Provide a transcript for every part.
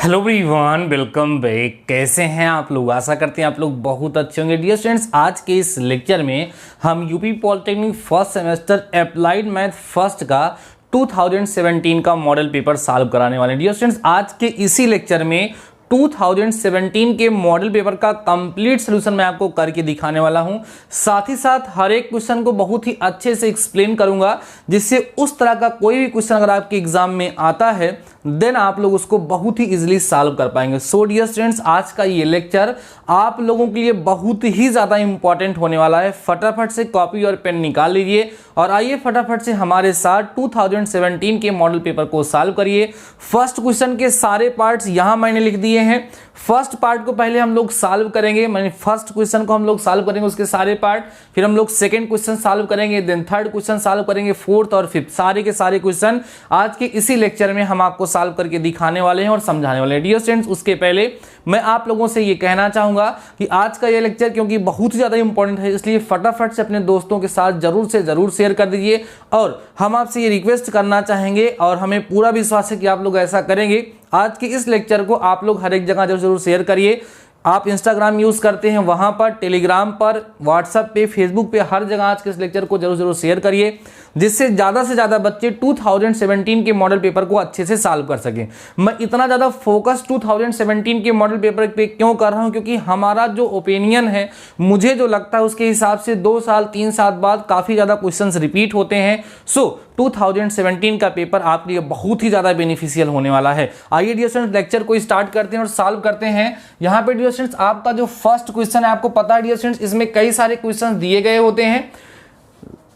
Hello everyone, welcome back. कैसे हैं आप लोग? आशा करते हैं आप लोग बहुत अच्छे होंगे। डियर स्टूडेंट्स, आज के इस लेक्चर में हम UP polytechnic first semester applied math first का 2017 का मॉडल पेपर सॉल्व कराने वाले हैं। डियर स्टूडेंट्स, आज के इसी लेक्चर में 2017 के मॉडल पेपर का कंप्लीट सॉल्यूशन मैं आपको करके दिखाने वाला हूं। साथ ही साथ हर एक क्वेश्चन को बहुत ही अच्छे से एक्सप्लेन करूंगा, जिससे उस तरह का कोई भी क्वेश्चन अगर आपके एग्जाम में आता है देन आप लोग उसको बहुत ही इजीली सॉल्व कर पाएंगे। सो डियर स्टूडेंट्स, आज का ये लेक्चर आप लोगों के लिए बहुत ही ज्यादा इंपॉर्टेंट होने वाला है। फटाफट से कॉपी और पेन निकाल लीजिए और आइए फटाफट से हमारे साथ 2017 के मॉडल पेपर को सॉल्व करिए। फर्स्ट क्वेश्चन के सारे पार्ट्स यहां मैंने लिख दिए हैं। फर्स्ट पार्ट को पहले हम लोग सॉल्व करेंगे, माने फर्स्ट क्वेश्चन को हम लोग सॉल्व करेंगे उसके सारे पार्ट, फिर हम लोग सेकंड क्वेश्चन सॉल्व करेंगे, देन थर्ड क्वेश्चन सॉल्व करेंगे, फोर्थ और फिफ्थ, सारे के सारे क्वेश्चन आज के इसी लेक्चर में हम आपको सॉल्व करके दिखाने वाले हैं और समझाने वाले हैं। डियर स्टूडेंट्स, उसके पहले मैं आप लोगों से ये कहना चाहूंगा कि आज का ये लेक्चर क्योंकि बहुत ही ज्यादा इंपॉर्टेंट है, इसलिए फटाफट से अपने दोस्तों के साथ जरूर से जरूर शेयर कर दीजिए। और हम आपसे ये रिक्वेस्ट करना चाहेंगे और हमें पूरा विश्वास है कि आप लोग ऐसा करेंगे। आज के इस लेक्चर को आप लोग हर एक जगह जरूर शेयर करिए। आप इंस्टाग्राम यूज करते हैं, वहां पर, टेलीग्राम पर, व्हाट्सएप पे, फेसबुक पे, हर जगह आज के इस लेक्चर को जरूर शेयर करिए, जिससे ज्यादा से ज्यादा बच्चे 2017 के मॉडल पेपर को अच्छे से सॉल्व कर सकें। मैं इतना ज्यादा फोकस 2017 के मॉडल पेपर पे क्यों कर रहा हूं, क्योंकि हमारा जो ओपिनियन है, मुझे जो लगता है उसके हिसाब से 2 साल 3 साल बाद काफी ज्यादा क्वेश्चंस रिपीट होते हैं। सो 2017 का पेपर आपके लिए बहुत ही ज्यादा बेनिफिशियल होने वाला है। आइए डियर स्टूडेंट्स, लेक्चर को स्टार्ट करते हैं और सॉल्व करते हैं। यहाँ पे डियर स्टूडेंट्स, आपका जो फर्स्ट क्वेश्चन है, आपको पता है डियर स्टूडेंट्स, इसमें कई सारे क्वेश्चन दिए गए होते हैं।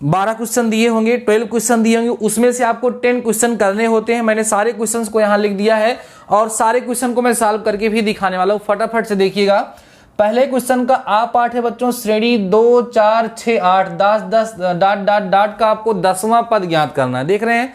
12 क्वेश्चन दिए होंगे, 12 क्वेश्चन दिए होंगे, उसमें से आपको 10 क्वेश्चन करने होते हैं। मैंने सारे क्वेश्चंस को यहाँ लिख दिया है और सारे क्वेश्चन को मैं सॉल्व करके भी दिखाने वाला हूँ। फटाफट से देखिएगा। पहले क्वेश्चन का आ पार्ट है बच्चों, श्रेणी 2 4 6 8 10 10 डॉट डॉट डॉट का आपको 10वां पद ज्ञात करना है। देख रहे हैं?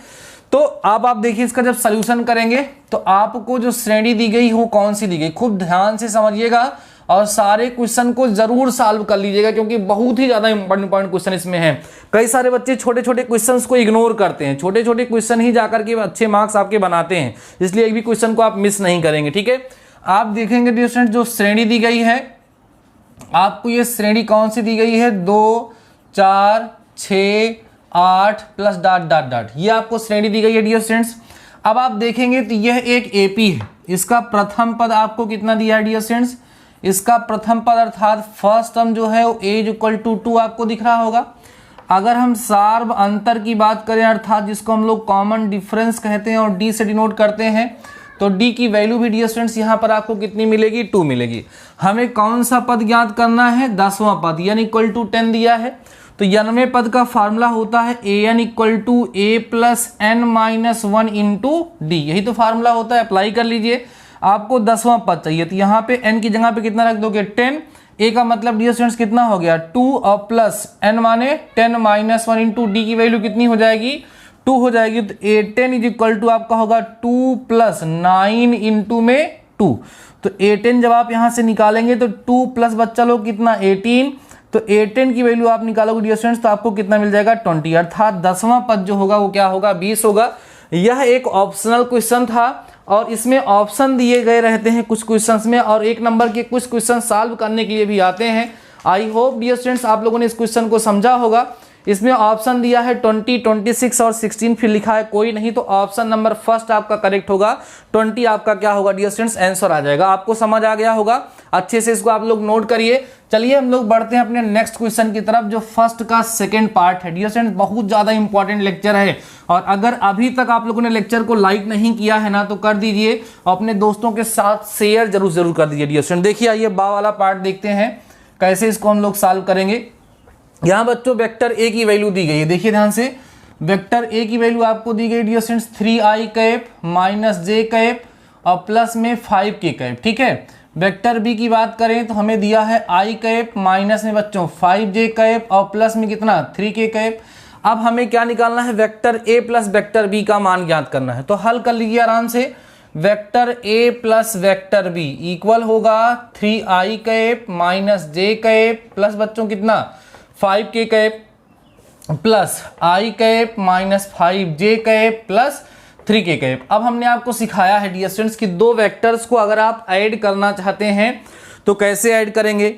तो अब आप देखिए, इसका जब सॉल्यूशन करेंगे तो आपको जो श्रेणी दी गई हो कौन सी दी गई, खूब ध्यान से समझिएगा और सारे क्वेश्चन को जरूर सॉल्व कर लीजिएगा, क्योंकि बहुत ही ज्यादा इंपॉर्टेंट क्वेश्चन इसमें है। कई सारे बच्चे छोटे छोटे क्वेश्चंस को इग्नोर करते हैं, छोटे छोटे क्वेश्चन ही जाकर के अच्छे मार्क्स आपके बनाते हैं, इसलिए एक भी क्वेश्चन को आप मिस नहीं करेंगे। ठीक है, आप देखेंगे डियर स्टूडेंट, जो श्रेणी दी गई है आपको, ये श्रेणी कौन सी दी गई है, 2 4 6 8 प्लस डॉट डॉट डॉट, ये आपको श्रेणी दी गई है डियर स्टूडेंट्स। अब आप देखेंगे तो यह एक एपी है, इसका प्रथम पद आपको कितना दिया है डियर स्टूडेंट्स, इसका प्रथम पद अर्थात फर्स्ट टर्म जो है वो a = 2 आपको दिख रहा होगा। अगर हम सार्व अंतर की बात करें, अर्थात जिसको हम लोग कॉमन डिफरेंस कहते हैं और d से डिनोट करते हैं, तो d की वैल्यू भी डियर स्टूडेंट्स यहाँ पर आपको कितनी मिलेगी, 2 मिलेगी। हमें कौन सा पद ज्ञात करना है, 10वां पद, n = 10 दिया है। तो 90वें पद का फार्मूला होता है an = a + n - 1 × d, यही तो फार्मूला होता है। अप्लाई कर लीजिए। आपको 10वां पद चाहिए, तो यहाँ पे n की जगह पे कितना रख दोगे, 10। a का मतलब डियर स्टूडेंट्स कितना हो गया, 2 और प्लस n माने 10 - 1 × d की वैल्यू कितनी हो जाएगी, 2 हो जाएगी। तो a10 = आपका होगा 2 + 9 × में 2। तो a10 जब आप यहाँ से निकालेंगे तो 2 प्लस बच्चा लोग कितना, 18। तो a10 की वैल्यू आप निकालोगे डियर स्टूडेंट्स तो आपको कितना मिल जाएगा, 20, अर्थात 10वां पद जो होगा वो क्या होगा, 20 होगा। यह एक ऑप्शनल क्वेश्चन था और इसमें ऑप्शन दिए गए रहते हैं कुछ क्वेश्चंस में, और 1 नंबर के कुछ क्वेश्चन सॉल्व करने के लिए भी आते हैं। आई होप डियर स्टूडेंट्स आप लोगों ने इस क्वेश्चन को समझा होगा। इसमें ऑप्शन दिया है 20, 26 और 16, फिर लिखा है कोई नहीं, तो ऑप्शन नंबर फर्स्ट आपका करेक्ट होगा। 20 आपका क्या होगा डियर स्टूडेंट्स, आंसर आ जाएगा। आपको समझ आ गया होगा, अच्छे से इसको आप लोग नोट करिए। चलिए हम लोग बढ़ते हैं अपने नेक्स्ट क्वेश्चन की तरफ, जो फर्स्ट का सेकंड पार्ट है। डियर स्टूडेंट्स, बहुत ज्यादा इंपॉर्टेंट लेक्चर है और अगर अभी तक आप लोगों ने लेक्चर को लाइक नहीं किया है ना, तो कर दीजिए और अपने दोस्तों के साथ शेयर जरूर कर दीजिए। डियर स्टूडेंट, देखिए आइए बा वाला पार्ट देखते हैं कैसे इसको हम लोग सॉल्व करेंगे। यहाँ बच्चों वेक्टर a की वैल्यू दी गई है, देखिए ध्यान से। वेक्टर a की वैल्यू आपको दी गई dear students 3i cap minus j cap और प्लस में 5k कैप। ठीक है, वेक्टर b की बात करें तो हमें दिया है i कैप माइनस में बच्चों 5j कैप और प्लस में कितना, 3k कैप। अब हमें क्या निकालना है, vector a plus vector b का मान ज्ञात करना है। तो हल कर लीजिए आराम से। Vector a plus vector b equal होगा 3i cap minus j cap plus बच्चों कितना, 5k cap plus i cap minus 5j cap plus 3 के कैप। अब हमने आपको सिखाया है डियर स्टूडेंट्स कि दो वेक्टर्स को अगर आप ऐड करना चाहते हैं तो कैसे ऐड करेंगे,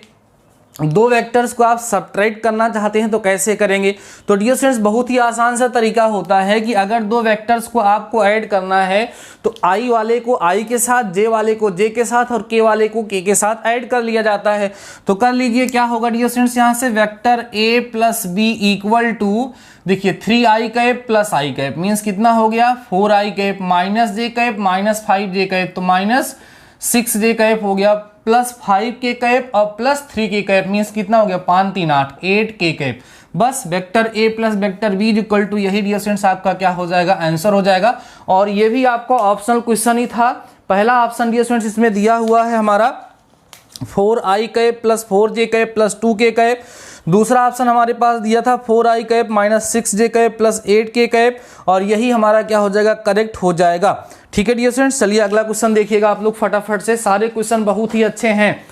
दो वेक्टर्स को आप सब्ट्रैक्ट करना चाहते हैं तो कैसे करेंगे। तो डियर स्टूडेंट्स बहुत ही आसान सा तरीका होता है कि अगर दो वेक्टर्स को आपको ऐड करना है तो i वाले को i के साथ, j वाले को j के साथ और k वाले को k के साथ ऐड कर लिया जाता है। तो कर लीजिए, क्या होगा डियर स्टूडेंट्स, यहाँ से vector a plus b equal to, देखिए 3i cap plus i cap means कितना हो गया 4i cap minus j cap minus 5j cap, तो माइनस 6j कैप हो गया प्लस 5k कैप और प्लस 3k कैप मीन्स कितना हो गया 5 3 8 8k कैप। बस vector a plus vector b equal to, यही डियर स्टूडेंट्स आपका क्या हो जाएगा, आंसर हो जाएगा। और ये भी आपका ऑप्शनल क्वेश्चन ही था। पहला ऑप्शन डियर स्टूडेंट्स इसमें दिया हुआ है हमारा 4i cap plus 4j cap plus 2k cap. दूसरा ऑप्शन हमारे पास दिया था 4i cap minus 6j cap plus 8k cap, और यही हमारा क्या हो जाएगा, करेक्ट हो जाएगा। ठीक है डियर स्टूडेंट्स, चलिए अगला क्वेश्चन देखिएगा आप लोग फटाफट से। सारे क्वेश्चन बहुत ही अच्छे हैं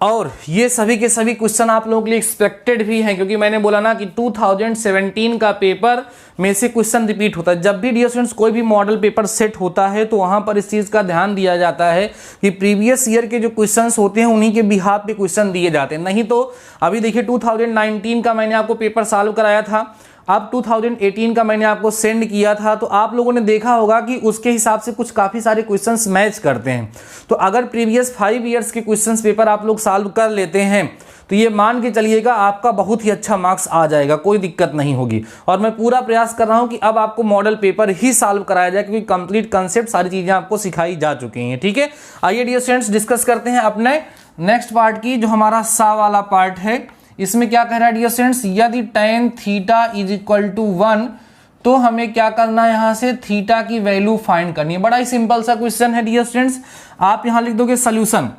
और ये सभी के सभी क्वेश्चन आप लोगों के लिए एक्सपेक्टेड भी हैं, क्योंकि मैंने बोला ना कि 2017 का पेपर में से क्वेश्चन रिपीट होता है। जब भी डियर स्टूडेंट्स कोई भी मॉडल पेपर सेट होता है तो वहां पर इस चीज़ का ध्यान दिया जाता है कि प्रीवियस ईयर के जो क्वेश्चंस होते हैं उन्हीं के बिहाफ पे क्वेश्चन दिए जाते हैं। नहीं तो अभी देखिए 2019 का मैंने आपको पेपर सॉल्व कराया था, अब 2018 का मैंने आपको सेंड किया था, तो आप लोगों ने देखा होगा कि उसके हिसाब से कुछ काफ़ी सारे क्वेश्चंस मैच करते हैं। तो अगर प्रीवियस 5 ईयर्स के क्वेश्चंस पेपर आप लोग सॉल्व कर लेते हैं तो ये मान के चलिएगा आपका बहुत ही अच्छा मार्क्स आ जाएगा, कोई दिक्कत नहीं होगी। और मैं पूरा प्रयास कर रहा हूँ कि अब आपको मॉडल पेपर ही सॉल्व कराया जाए, क्योंकि कंप्लीट कंसेप्ट सारी चीज़ें आपको सिखाई जा चुकी हैं। ठीक है, आइए डियर स्टूडेंट्स डिस्कस करते हैं अपने नेक्स्ट पार्ट की, जो हमारा सा वाला पार्ट है। इसमें क्या कह रहा है डियर स्टूडेंट्स, यदि tan theta is equal to 1 तो हमें क्या करना है, यहाँ से थीटा की वैल्यू फाइंड करनी है। बड़ा ही सिंपल सा क्वेश्चन है डियर स्टूडेंट्स, आप यहाँ लिख दोगे सोल्यूशन।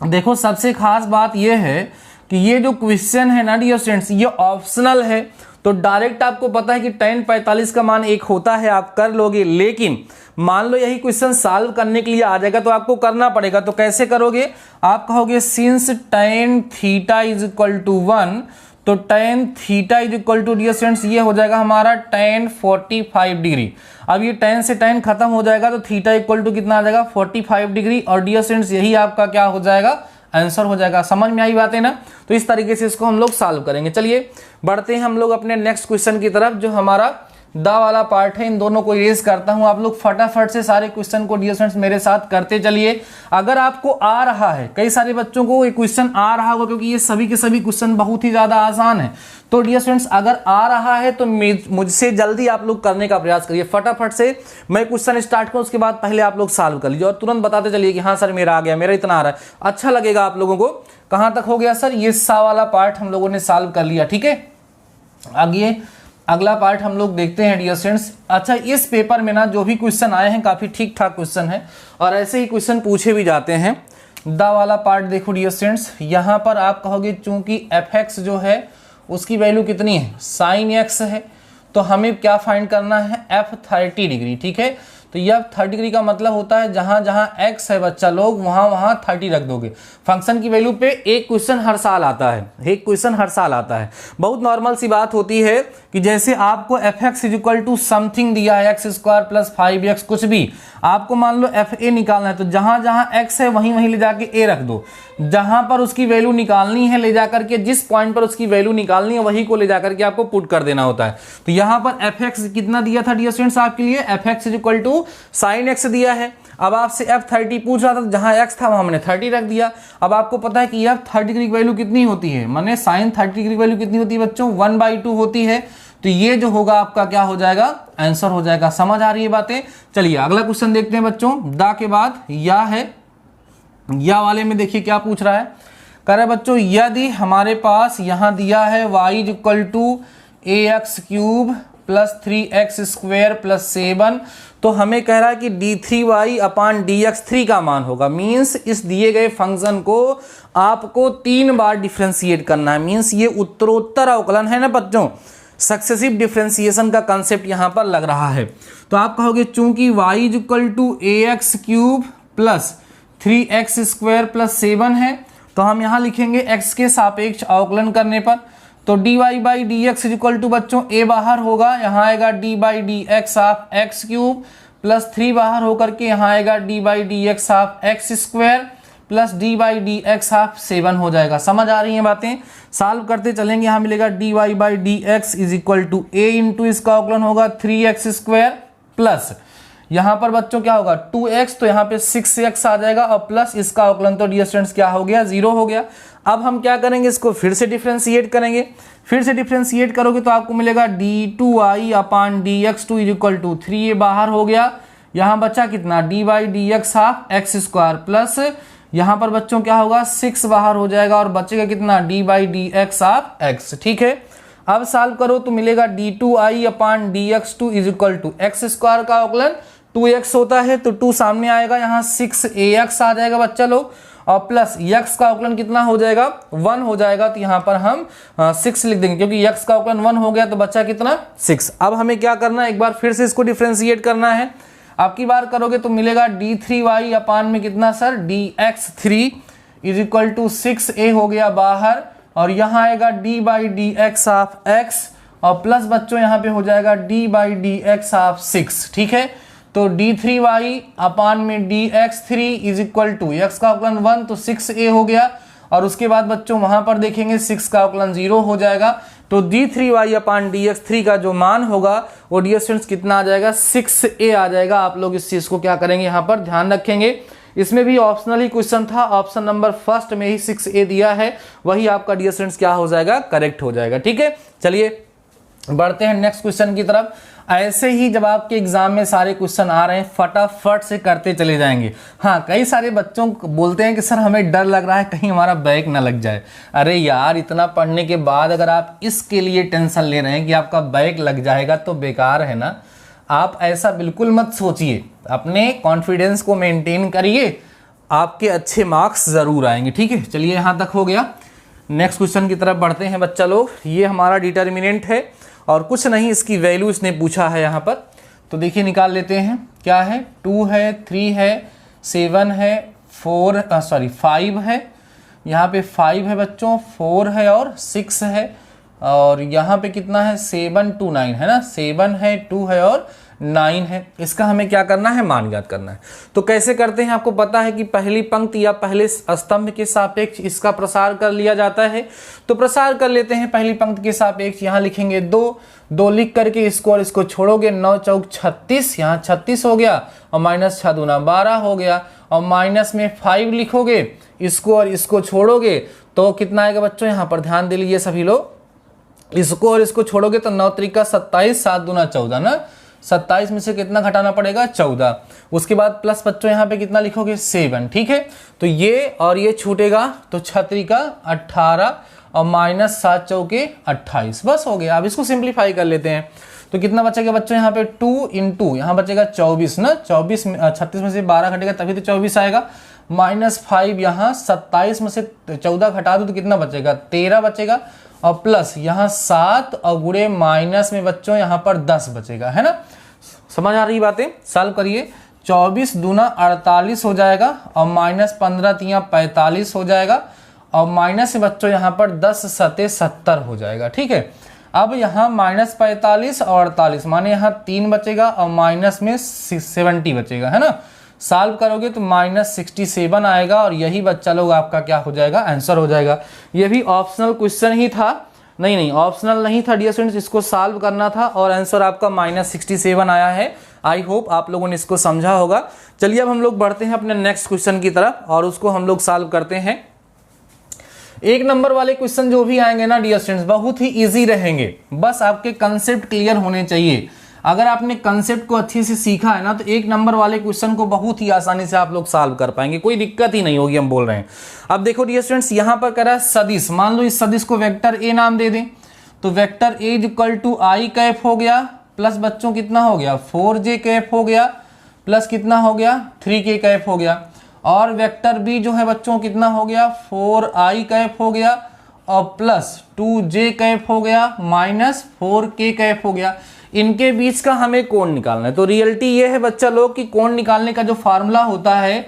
देखो सबसे खास बात यह है कि ये जो क्वेश्चन है ना डियर स्टूडेंट्स, ये ऑप्शनल है, तो डायरेक्ट आपको पता है कि tan 45 का मान 1 होता है, आप कर लोगे। लेकिन मान लो यही क्वेश्चन सॉल्व करने के लिए आ जाएगा तो आपको करना पड़ेगा। तो कैसे करोगे, आप कहोगे since tan theta is equal to 1, तो tan theta is equal to dear students ये हो जाएगा हमारा tan 45 डिग्री। अब ये tan से tan खत्म हो जाएगा तो थीटा इक्वल टू कितना आ जाएगा 45 डिग्री, और डियर स्टूडेंट्स यही आपका क्या हो जाएगा, आंसर हो जाएगा। समझ में आई बात है ना। तो इस तरीके से इसको हम लोग सॉल्व करेंगे। चलिए बढ़ते हैं हम लोग अपने नेक्स्ट क्वेश्चन की तरफ, जो हमारा दा वाला पार्ट है। इन दोनों को इरेज करता हूं, आप लोग फटाफट से सारे क्वेश्चन को डियर स्टूडेंट्स मेरे साथ करते चलिए। अगर आपको आ रहा है, कई सारे बच्चों को ये क्वेश्चन आ रहा होगा क्योंकि ये सभी के सभी क्वेश्चन बहुत ही ज्यादा आसान है, तो डियर स्टूडेंट्स अगर आ रहा है तो मुझसे जल्दी आप लोग करने का प्रयास करिए। फटाफट से मैं क्वेश्चन स्टार्ट करूं, उसके बाद पहले आप लोग सॉल्व कर लीजिए और तुरंत बताते चलिए कि हाँ सर मेरा आ गया, मेरा इतना आ रहा है। अच्छा लगेगा आप लोगों को। कहां तक हो गया सर, ये सा वाला पार्ट हम लोगों ने सॉल्व कर लिया। ठीक है, आगे अगला पार्ट हम लोग देखते हैं डियर स्टूडेंट्स। अच्छा, इस पेपर में ना जो भी क्वेश्चन आए हैं काफी ठीक ठाक क्वेश्चन है और ऐसे ही क्वेश्चन पूछे भी जाते हैं। दा वाला पार्ट देखो डियर स्टूडेंट्स, यहाँ पर आप कहोगे चूंकि fx जो है उसकी वैल्यू कितनी है, sin x है, तो हमें क्या फाइंड करना है, f 30 डिग्री। ठीक है, तो यह 30 डिग्री का मतलब होता है जहां जहां x है बच्चा लोग वहां वहां 30 रख दोगे। फंक्शन की वैल्यू पे एक क्वेश्चन हर साल आता है, एक क्वेश्चन हर साल आता है। बहुत नॉर्मल सी बात होती है कि जैसे आपको fx is equal to something दिया है x स्क्वायर प्लस 5x, कुछ भी आपको मान लो fa निकालना है, तो जहां जहां x है वहीं वहीं ले जाके a रख दो। जहां पर उसकी वैल्यू निकालनी है ले जाकर के, जिस पॉइंट पर उसकी वैल्यू निकालनी है वही को ले जाकर के आपको पुट कर देना होता है। तो यहां पर fx कितना दिया था डियर स्टूडेंट्स आपके लिए, fx is equal to sin x दिया है। अब आपसे f30 पूछ रहा था, जहां x था वहां हमने 30 रख दिया। अब आपको पता है कि f 30 डिग्री की वैल्यू कितनी होती है, माने sin 30 डिग्री की वैल्यू कितनी होती है बच्चों, 1/2 होती है। तो ये जो होगा आपका क्या हो जाएगा, आंसर हो जाएगा। समझ आ रही है बातें। चलिए अगला क्वेश्चन देखते हैं बच्चों। दा के बाद या है, या वाले में देखिए क्या पूछ रहा है, कह रहा है बच्चों यदि हमारे पास यहां दिया है y is equal to ax cube plus 3x square plus 7, तो हमें कह रहा है कि d3y अपान dx3 का मान होगा। मीन्स इस दिए गए फंक्शन को आपको 3 बार डिफ्रेंशिएट करना है। मीन्स ये उत्तरोत्तर अवकलन है ना बच्चों, सक्सेसिव डिफ्रेंशिएशन का कंसेप्ट यहां पर लग रहा है। तो आप कहोगे चूंकि y is equal to ax cube plus 3x square plus 7 है, तो हम यहां लिखेंगे x के सापेक्ष अवकलन करने पर, तो dy by D x equal to बच्चों a बाहर होगा, यहाँ आएगा d by D x of x cube plus 3 बाहर होकर के यहाँ आएगा d by D x half x square plus d by D x half 7 हो जाएगा। समझ आ रही हैं बातें? सॉल्व करते चलेंगे। यहाँ मिलेगा d y by D x is equal to a into इसका अवकलन होगा 3x स्क्वायर प्लस यहाँ पर बच्चों क्या होगा 2x, तो यहाँ पे 6x आ जाएगा और प्लस इसका अवकलन तो डियर स्टूडेंट्स क्या हो गया 0 हो गया। अब हम क्या करेंगे, इसको फिर से डिफ्रेंशिएट करेंगे। फिर से डिफ्रेंशिएट करोगे तो आपको मिलेगा d2i upon dx2 is equal to 3a बाहर हो गया। यहाँ बचा कितना d by D x half x square plus यहाँ पर बच्चों क्या होगा 6 बाहर हो जाएगा और बचेगा कितना d by D x half x. ठीक है, अब सॉल्व करो तो मिलेगा d2i upon dx2 is equal to x square का अवकलन 2x होता है तो 2 सामने आएगा, यहाँ 6ax आ जाएगा बच्चा लोग और प्लस x का अवकलन कितना हो जाएगा 1 हो जाएगा। तो यहाँ पर हम 6 लिख देंगे क्योंकि x का अवकलन 1 हो गया तो बच्चा कितना 6। अब हमें क्या करना है, एक बार फिर से इसको डिफ्रेंशिएट करना है। आपकी बार करोगे तो मिलेगा d3y अपान में कितना sir dx3 is equal to 6a हो गया बाहर और यहाँ आएगा d by D x half x और प्लस बच्चों यहाँ पे हो जाएगा d by D x half 6। ठीक है, तो d3y अपान में dx3 is equal to x का अवकलन 1 तो 6a हो गया और उसके बाद बच्चों वहां पर देखेंगे 6 का अवकलन 0 हो जाएगा। तो d3y अपान dx3 का जो मान होगा वो डियर स्टूडेंट्स कितना आ जाएगा 6a आ जाएगा। आप लोग इस चीज को क्या करेंगे यहाँ पर ध्यान रखेंगे। इसमें भी ऑप्शनल ही क्वेश्चन था, ऑप्शन नंबर फर्स्ट में ही 6a दिया है, वही आपका डियर स्टूडेंट्स क्या हो जाएगा करेक्ट हो जाएगा। ठीक है, चलिए बढ़ते हैं नेक्स्ट क्वेश्चन की तरफ। ऐसे ही जब आपके एग्जाम में सारे क्वेश्चन आ रहे हैं फटाफट से करते चले जाएंगे। हाँ, कई सारे बच्चों बोलते हैं कि सर हमें डर लग रहा है कहीं हमारा बैक ना लग जाए। अरे यार, इतना पढ़ने के बाद अगर आप इसके लिए टेंशन ले रहे हैं कि आपका बैक लग जाएगा तो बेकार है ना। आप ऐसा बिल्कुल मत सोचिए, अपने कॉन्फिडेंस को मेंटेन करिए, आपके अच्छे मार्क्स जरूर आएंगे। ठीक है, चलिए यहाँ तक हो गया। नेक्स्ट क्वेश्चन की तरफ बढ़ते हैं बच्चा लोग। ये हमारा डिटर्मिनेंट है और कुछ नहीं, इसकी वैल्यू इसने पूछा है यहाँ पर, तो देखिए निकाल लेते हैं। क्या है 2 है 3 है 7 है 5 है, यहाँ पे 5 है बच्चों, 4 है और 6 है और यहाँ पे कितना है 7 2 9 है ना, 7 है 2 है और 9 है। इसका हमें क्या करना है, मान ज्ञात करना है। तो कैसे करते हैं, आपको पता है कि पहली पंक्ति या पहले स्तंभ के सापेक्ष इसका प्रसार कर लिया जाता है। तो प्रसार कर लेते हैं पहली पंक्ति के सापेक्ष। यहाँ लिखेंगे 2 लिख करके इसको और इसको छोड़ोगे, 9 चौक 36, यहाँ 36 हो गया और माइनस 6 दूना 12 हो गया और माइनस में 5 लिखोगे, इसको और इसको छोड़ोगे तो कितना आएगा बच्चों, यहाँ पर ध्यान दे लीजिए सभी लोग। इसको और इसको छोड़ोगे तो 9 त्रिका 27, 7 दूना 14 ना, 27 में से कितना घटाना पड़ेगा 14। उसके बाद प्लस बच्चों यहाँ पे कितना लिखोगे 7। ठीक है, तो ये और ये छूटेगा तो 6 त्रिका 18 और माइनस 7 चौके 28, बस हो गया। अब इसको सिंप्लीफाई कर लेते हैं तो कितना बचेगा बच्चों, यहाँ पे 2 इंटू यहाँ बचेगा 24 ना, 36 में से 12 घटेगा तभी तो 24 आएगा, माइनस 5 यहाँ 27 में से 14 घटा दो तो कितना बचेगा 13 बचेगा और प्लस यहाँ 7 और गुणे माइनस में बच्चों यहाँ पर 10 बचेगा, है ना। समझ आ रही बातें, सॉल्व करिए। 24 दूना 48 हो जाएगा और माइनस 15 तिया 45 हो जाएगा और माइनस से बच्चों यहाँ पर 10 सते 70 हो जाएगा। ठीक है, अब यहाँ माइनस 45 और 48 माने यहाँ 3 बचेगा और माइनस में 70 बचेगा, है ना। सॉल्व करोगे तो माइनस 67 आएगा और यही बच्चा लोग आपका क्या हो जाएगा, आंसर हो जाएगा। ये भी ऑप्शनल क्वेश्चन ही था, नहीं ऑप्शनल नहीं था डियर स्टूडेंट्स, इसको सॉल्व करना था और आंसर आपका माइनस 67 आया है। आई होप आप लोगों ने इसको समझा होगा। चलिए अब हम लोग बढ़ते हैं अपने नेक्स्ट क्वेश्चन की तरफ और उसको हम लोग सॉल्व करते हैं। 1 नंबर वाले क्वेश्चन जो भी आएंगे ना डियर स्टूडेंट्स बहुत ही इजी रहेंगे, बस आपके कंसेप्ट क्लियर होने चाहिए। अगर आपने कंसेप्ट को अच्छे से सीखा है ना तो 1 नंबर वाले क्वेश्चन को बहुत ही आसानी से आप लोग सॉल्व कर पाएंगे, कोई दिक्कत ही नहीं होगी, हम बोल रहे हैं। अब देखो डियर स्टूडेंट्स, यहाँ पर करा है सदिश, मान लो इस सदिश को वेक्टर ए नाम दे दें तो वेक्टर ए इक्वल टू आई कैफ हो गया प्लस बच्चों कितना हो गया 4j कैफ हो गया प्लस कितना हो गया 3k कैफ हो गया और वेक्टर बी जो है बच्चों कितना हो गया 4i कैफ हो गया और प्लस 2j कैफ हो गया माइनस 4k कैफ हो गया। इनके बीच का हमें कोण निकालना है। तो रियलिटी ये है बच्चा लोग कि कोण निकालने का जो फार्मूला होता है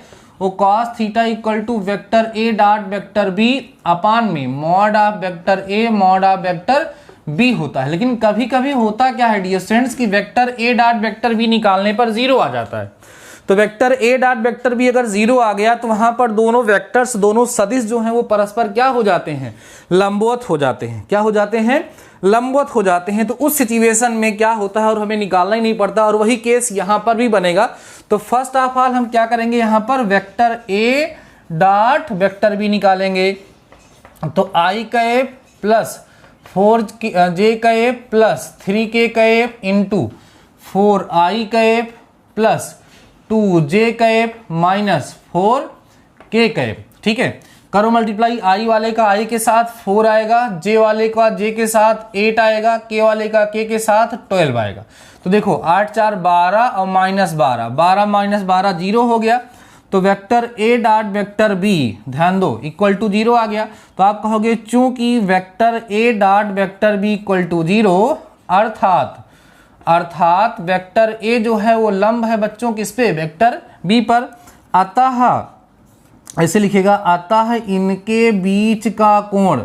वो cos theta equal to vector A dot vector B upon में mod of vector A mod of vector B होता है। लेकिन कभी कभी होता क्या है डियर स्टूडेंट्स कि वेक्टर ए डॉट वेक्टर बी निकालने पर 0 आ जाता है। तो वेक्टर ए डॉट वेक्टर बी अगर 0 आ गया तो वहां पर दोनों वेक्टर्स, दोनों सदिश जो हैं वो परस्पर क्या हो जाते हैं, लंबवत हो जाते हैं। क्या हो जाते हैं, लंबवत हो जाते हैं। तो उस सिचुएशन में क्या होता है और हमें निकालना ही नहीं पड़ता, और वही केस यहां पर भी बनेगा। तो फर्स्ट ऑफ ऑल हम क्या करेंगे, यहां पर वेक्टर ए डॉट वेक्टर बी निकालेंगे। तो आई का ए प्लस 4j का ए प्लस 3k का ए इंटू 4i का ए प्लस 2j का ए माइनस 4k का ए। ठीक है, करो मल्टीप्लाई। i वाले का i के साथ 4 आएगा, j वाले का j के साथ 8 आएगा, k वाले का k के साथ 12 आएगा। तो देखो 8 4 12 और माइनस 12, 12 माइनस 12 0 हो गया। तो vector a dot vector b, ध्यान दो, इक्वल टू 0 आ गया। तो आप कहोगे चूंकि vector a dot vector b equal to 0, अर्थात वेक्टर a जो है वो लंब है बच्चों किस पे, वेक्टर b पर। अतः ऐसे लिखेगा, अतः इनके बीच का कोण,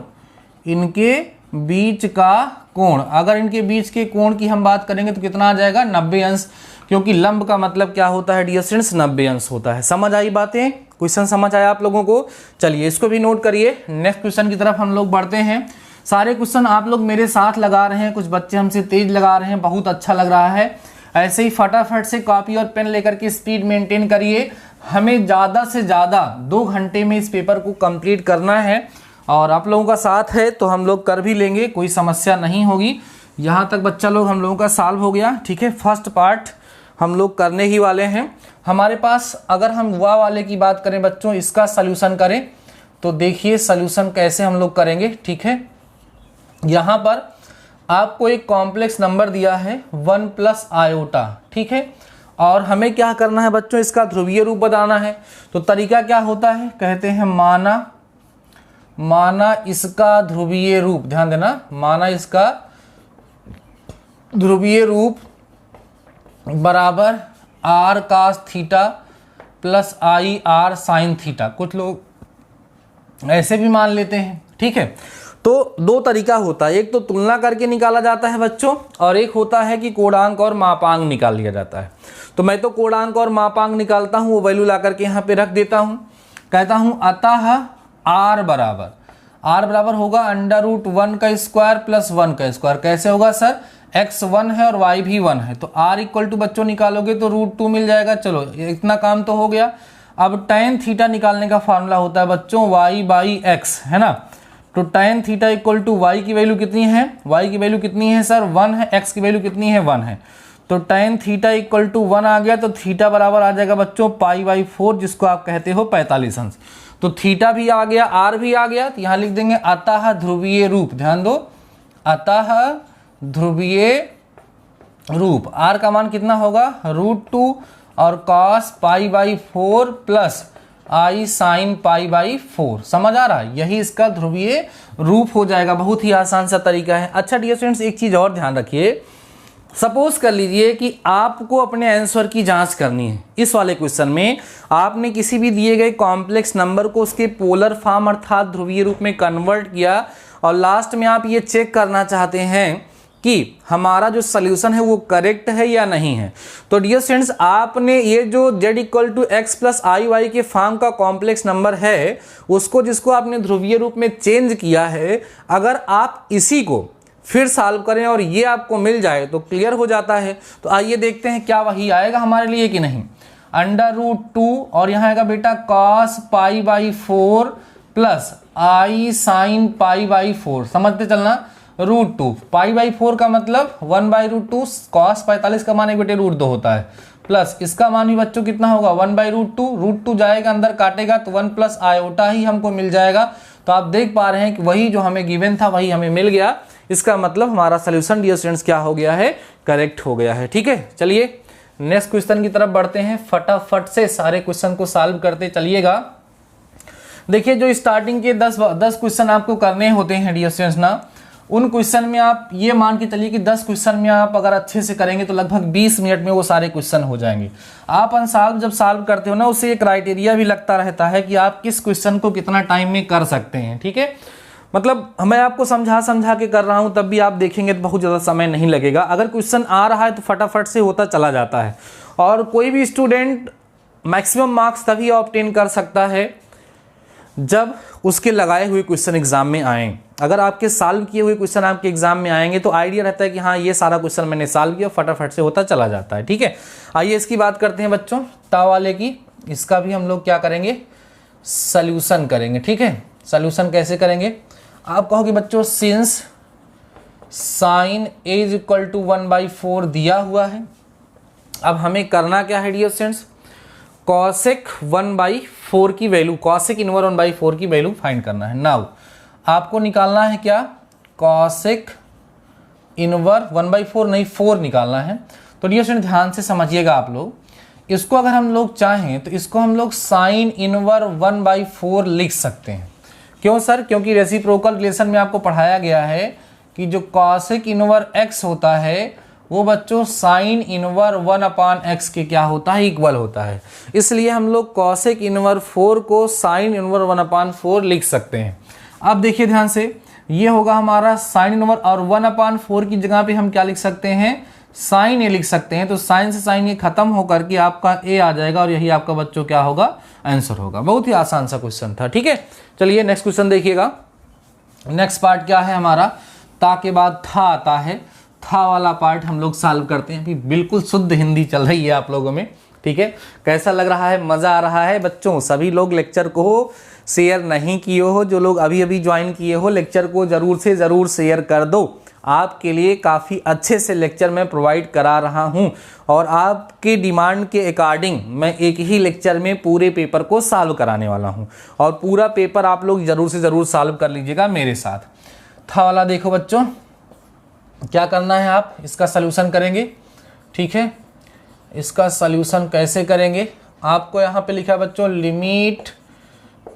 इनके बीच का कोण, अगर इनके बीच के कोण की हम बात करेंगे तो कितना आ जाएगा, 90 अंश। क्योंकि लंब का मतलब क्या होता है डियर स्टूडेंट्स, 90 अंश होता है। समझ आई बातें, क्वेश्चन समझ आया आप लोगों को। चलिए इसको भी नोट करिए। नेक्स्ट क्वेश्चन की तरफ हम लोग बढ़ते हैं। सारे क्वेश्चन आप लोग मेरे साथ लगा रहे हैं, कुछ बच्चे हमसे तेज लगा रहे हैं, बहुत अच्छा लग रहा है। ऐसे ही फटाफट से कॉपी और पेन लेकर के स्पीड मेंटेन करिए। हमें ज़्यादा से ज़्यादा 2 घंटे में इस पेपर को कंप्लीट करना है, और आप लोगों का साथ है तो हम लोग कर भी लेंगे, कोई समस्या नहीं होगी। यहाँ तक बच्चा लोग हम लोगों का सॉल्व हो गया। ठीक है, फर्स्ट पार्ट हम लोग करने ही वाले हैं। हमारे पास अगर हम वा वाले की बात करें बच्चों, इसका सल्यूशन करें तो देखिए सल्यूशन कैसे हम लोग करेंगे। ठीक है, यहाँ पर आपको एक कॉम्प्लेक्स नंबर दिया है 1 प्लस आयोटा। ठीक है, और हमें क्या करना है बच्चों, इसका ध्रुवीय रूप बताना है। तो तरीका क्या होता है, कहते हैं माना इसका ध्रुवीय रूप, ध्यान देना, माना इसका ध्रुवीय रूप बराबर r cos थीटा प्लस आई r sin थीटा। कुछ लोग ऐसे भी मान लेते हैं। ठीक है, तो 2 तरीका होता है, एक तो तुलना करके निकाला जाता है बच्चों, और एक होता है कि कोणांक और मापांक निकाल लिया जाता है। तो मैं तो कोणांक और मापांक निकालता हूँ, वो वैल्यू ला करके यहाँ पे रख देता हूँ। कहता हूँ अतः r बराबर होगा √1 का स्क्वायर प्लस 1 का स्क्वायर। कैसे होगा सर, x 1 है और y भी 1 है, तो r इक्वल टू बच्चों निकालोगे तो √2 मिल जाएगा। चलो इतना काम तो हो गया। अब tan थीटा निकालने का फार्मूला होता है बच्चों y बाई x, है ना। तो tan theta equal to y की वैल्यू कितनी है, y की वैल्यू कितनी है सर, 1 है, x की वैल्यू कितनी है, 1 है। तो tan थीटा इक्वल टू 1 आ गया, तो थीटा बराबर आ जाएगा बच्चों π/4, जिसको आप कहते हो 45 अंश। तो थीटा भी आ गया, r भी आ गया, तो यहाँ लिख देंगे अतः ध्रुवीय रूप। ध्यान दो, अतः ध्रुवीय रूप, r का मान कितना होगा, √2 और cos π/4 प्लस i sin π/4। समझ आ रहा है, यही इसका ध्रुवीय रूप हो जाएगा। बहुत ही आसान सा तरीका है। अच्छा डियर स्टूडेंट्स, एक चीज़ और ध्यान रखिए। सपोज कर लीजिए कि आपको अपने आंसर की जांच करनी है। इस वाले क्वेश्चन में आपने किसी भी दिए गए कॉम्प्लेक्स नंबर को उसके पोलर फॉर्म अर्थात ध्रुवीय रूप में कन्वर्ट किया, और लास्ट में आप ये चेक करना चाहते हैं कि हमारा जो सॉल्यूशन है वो करेक्ट है या नहीं है। तो डियर स्टूडेंट्स, आपने ये जो z equal to x plus i y के फॉर्म का कॉम्प्लेक्स नंबर है, उसको जिसको आपने ध्रुवीय रूप में चेंज किया है, अगर आप इसी को फिर सॉल्व करें और ये आपको मिल जाए तो क्लियर हो जाता है। तो आइए देखते हैं क्या वही आएगा हमारे लिए कि नहीं। √2 और यहाँ आएगा बेटा cos π/4 प्लस i sin π/4। समझते चलना, √2 π/4 का मतलब 1/√2, cos 45 का मान एक बेटे √2 होता है, प्लस इसका मान भी बच्चों कितना होगा 1/√2। √2 जाएगा अंदर काटेगा तो 1 प्लस आयोटा ही हमको मिल जाएगा। तो आप देख पा रहे हैं कि वही जो हमें गिवन था वही हमें मिल गया। इसका मतलब हमारा सोल्यूशन डियर स्टूडेंट्स क्या हो गया है, करेक्ट हो गया है। ठीक है, चलिए नेक्स्ट क्वेश्चन की तरफ बढ़ते हैं। फटाफट से सारे क्वेश्चन को सॉल्व करते चलिएगा। देखिए जो स्टार्टिंग के 10 क्वेश्चन आपको करने होते हैं डियर स्टूडेंट्स ना, उन क्वेश्चन में आप ये मान के चलिए कि 10 क्वेश्चन में आप अगर अच्छे से करेंगे तो लगभग 20 मिनट में वो सारे क्वेश्चन हो जाएंगे। आप अनसॉल्व जब सॉल्व करते हो ना, उससे एक क्राइटेरिया भी लगता रहता है कि आप किस क्वेश्चन को कितना टाइम में कर सकते हैं। ठीक है, मतलब मैं आपको समझा के कर रहा हूं, तब भी आप देखेंगे तो बहुत ज़्यादा समय नहीं लगेगा। अगर क्वेश्चन आ रहा है तो फटाफट से होता चला जाता है, और कोई भी स्टूडेंट मैक्सिमम मार्क्स तभी ऑब्टेन कर सकता है जब उसके लगाए हुए क्वेश्चन एग्जाम में आएँ। अगर आपके सॉल्व किए हुए क्वेश्चन आपके एग्जाम में आएंगे तो आइडिया रहता है कि हाँ ये सारा क्वेश्चन मैंने सॉल्व किया, फटाफट से होता चला जाता है। ठीक है, आइए इसकी बात करते हैं बच्चों, ता वाले की। इसका भी हम लोग क्या करेंगे, सॉल्यूशन करेंगे। ठीक है, सॉल्यूशन कैसे करेंगे, आप कहोगे बच्चों since sine a is equal to 1/4 दिया हुआ है, अब हमें करना क्या है डियर स्टूडेंट्स, कॉसेक 1/4 की वैल्यू, कॉसेक इनवर्स 1/4 की वैल्यू फाइंड करना है। नाउ आपको निकालना है क्या, कॉसेक इनवर्स 1/4 नहीं 4 निकालना है। तो डियर स्टूडेंट ध्यान से समझिएगा आप लोग, इसको अगर हम लोग चाहें तो इसको हम लोग साइन इनवर्स 1/4 लिख सकते हैं। क्यों सर, क्योंकि रेसिप्रोकल रिलेशन में आपको पढ़ाया गया है कि जो कॉसेक इनवर्स x होता है वो बच्चों साइन इनवर्स 1/x के क्या होता है, इक्वल होता है। इसलिए हम लोग कॉसेक इनवर्स 4 को साइन इनवर्स 1/4 लिख सकते हैं। अब देखिए ध्यान से, ये होगा हमारा साइन इनवर्स, और 1/4 की जगह पे हम क्या लिख सकते हैं, साइन ए लिख सकते हैं। तो साइन से साइन ये खत्म होकर के आपका ए आ जाएगा, और यही आपका बच्चों क्या होगा, आंसर होगा। बहुत ही आसान सा क्वेश्चन था। ठीक है, चलिए नेक्स्ट क्वेश्चन देखिएगा। नेक्स्ट पार्ट क्या है हमारा, ता के बाद था आता है, था वाला पार्ट हम लोग सॉल्व करते हैं। अभी बिल्कुल शुद्ध हिंदी चल रही है आप लोगों में। ठीक है, कैसा लग रहा है, मज़ा आ रहा है बच्चों? सभी लोग लेक्चर को शेयर नहीं किए हो, जो लोग अभी अभी ज्वाइन किए हो, लेक्चर को ज़रूर से ज़रूर शेयर कर दो। आपके लिए काफ़ी अच्छे से लेक्चर मैं प्रोवाइड करा रहा हूं, और आपके डिमांड के अकॉर्डिंग मैं एक ही लेक्चर में पूरे पेपर को सॉल्व कराने वाला हूं, और पूरा पेपर आप लोग ज़रूर से ज़रूर सॉल्व कर लीजिएगा मेरे साथ। था वाला देखो बच्चों, क्या करना है, आप इसका सलूशन करेंगे। ठीक है, इसका सलूशन कैसे करेंगे, आपको यहाँ पे लिखा है बच्चों limit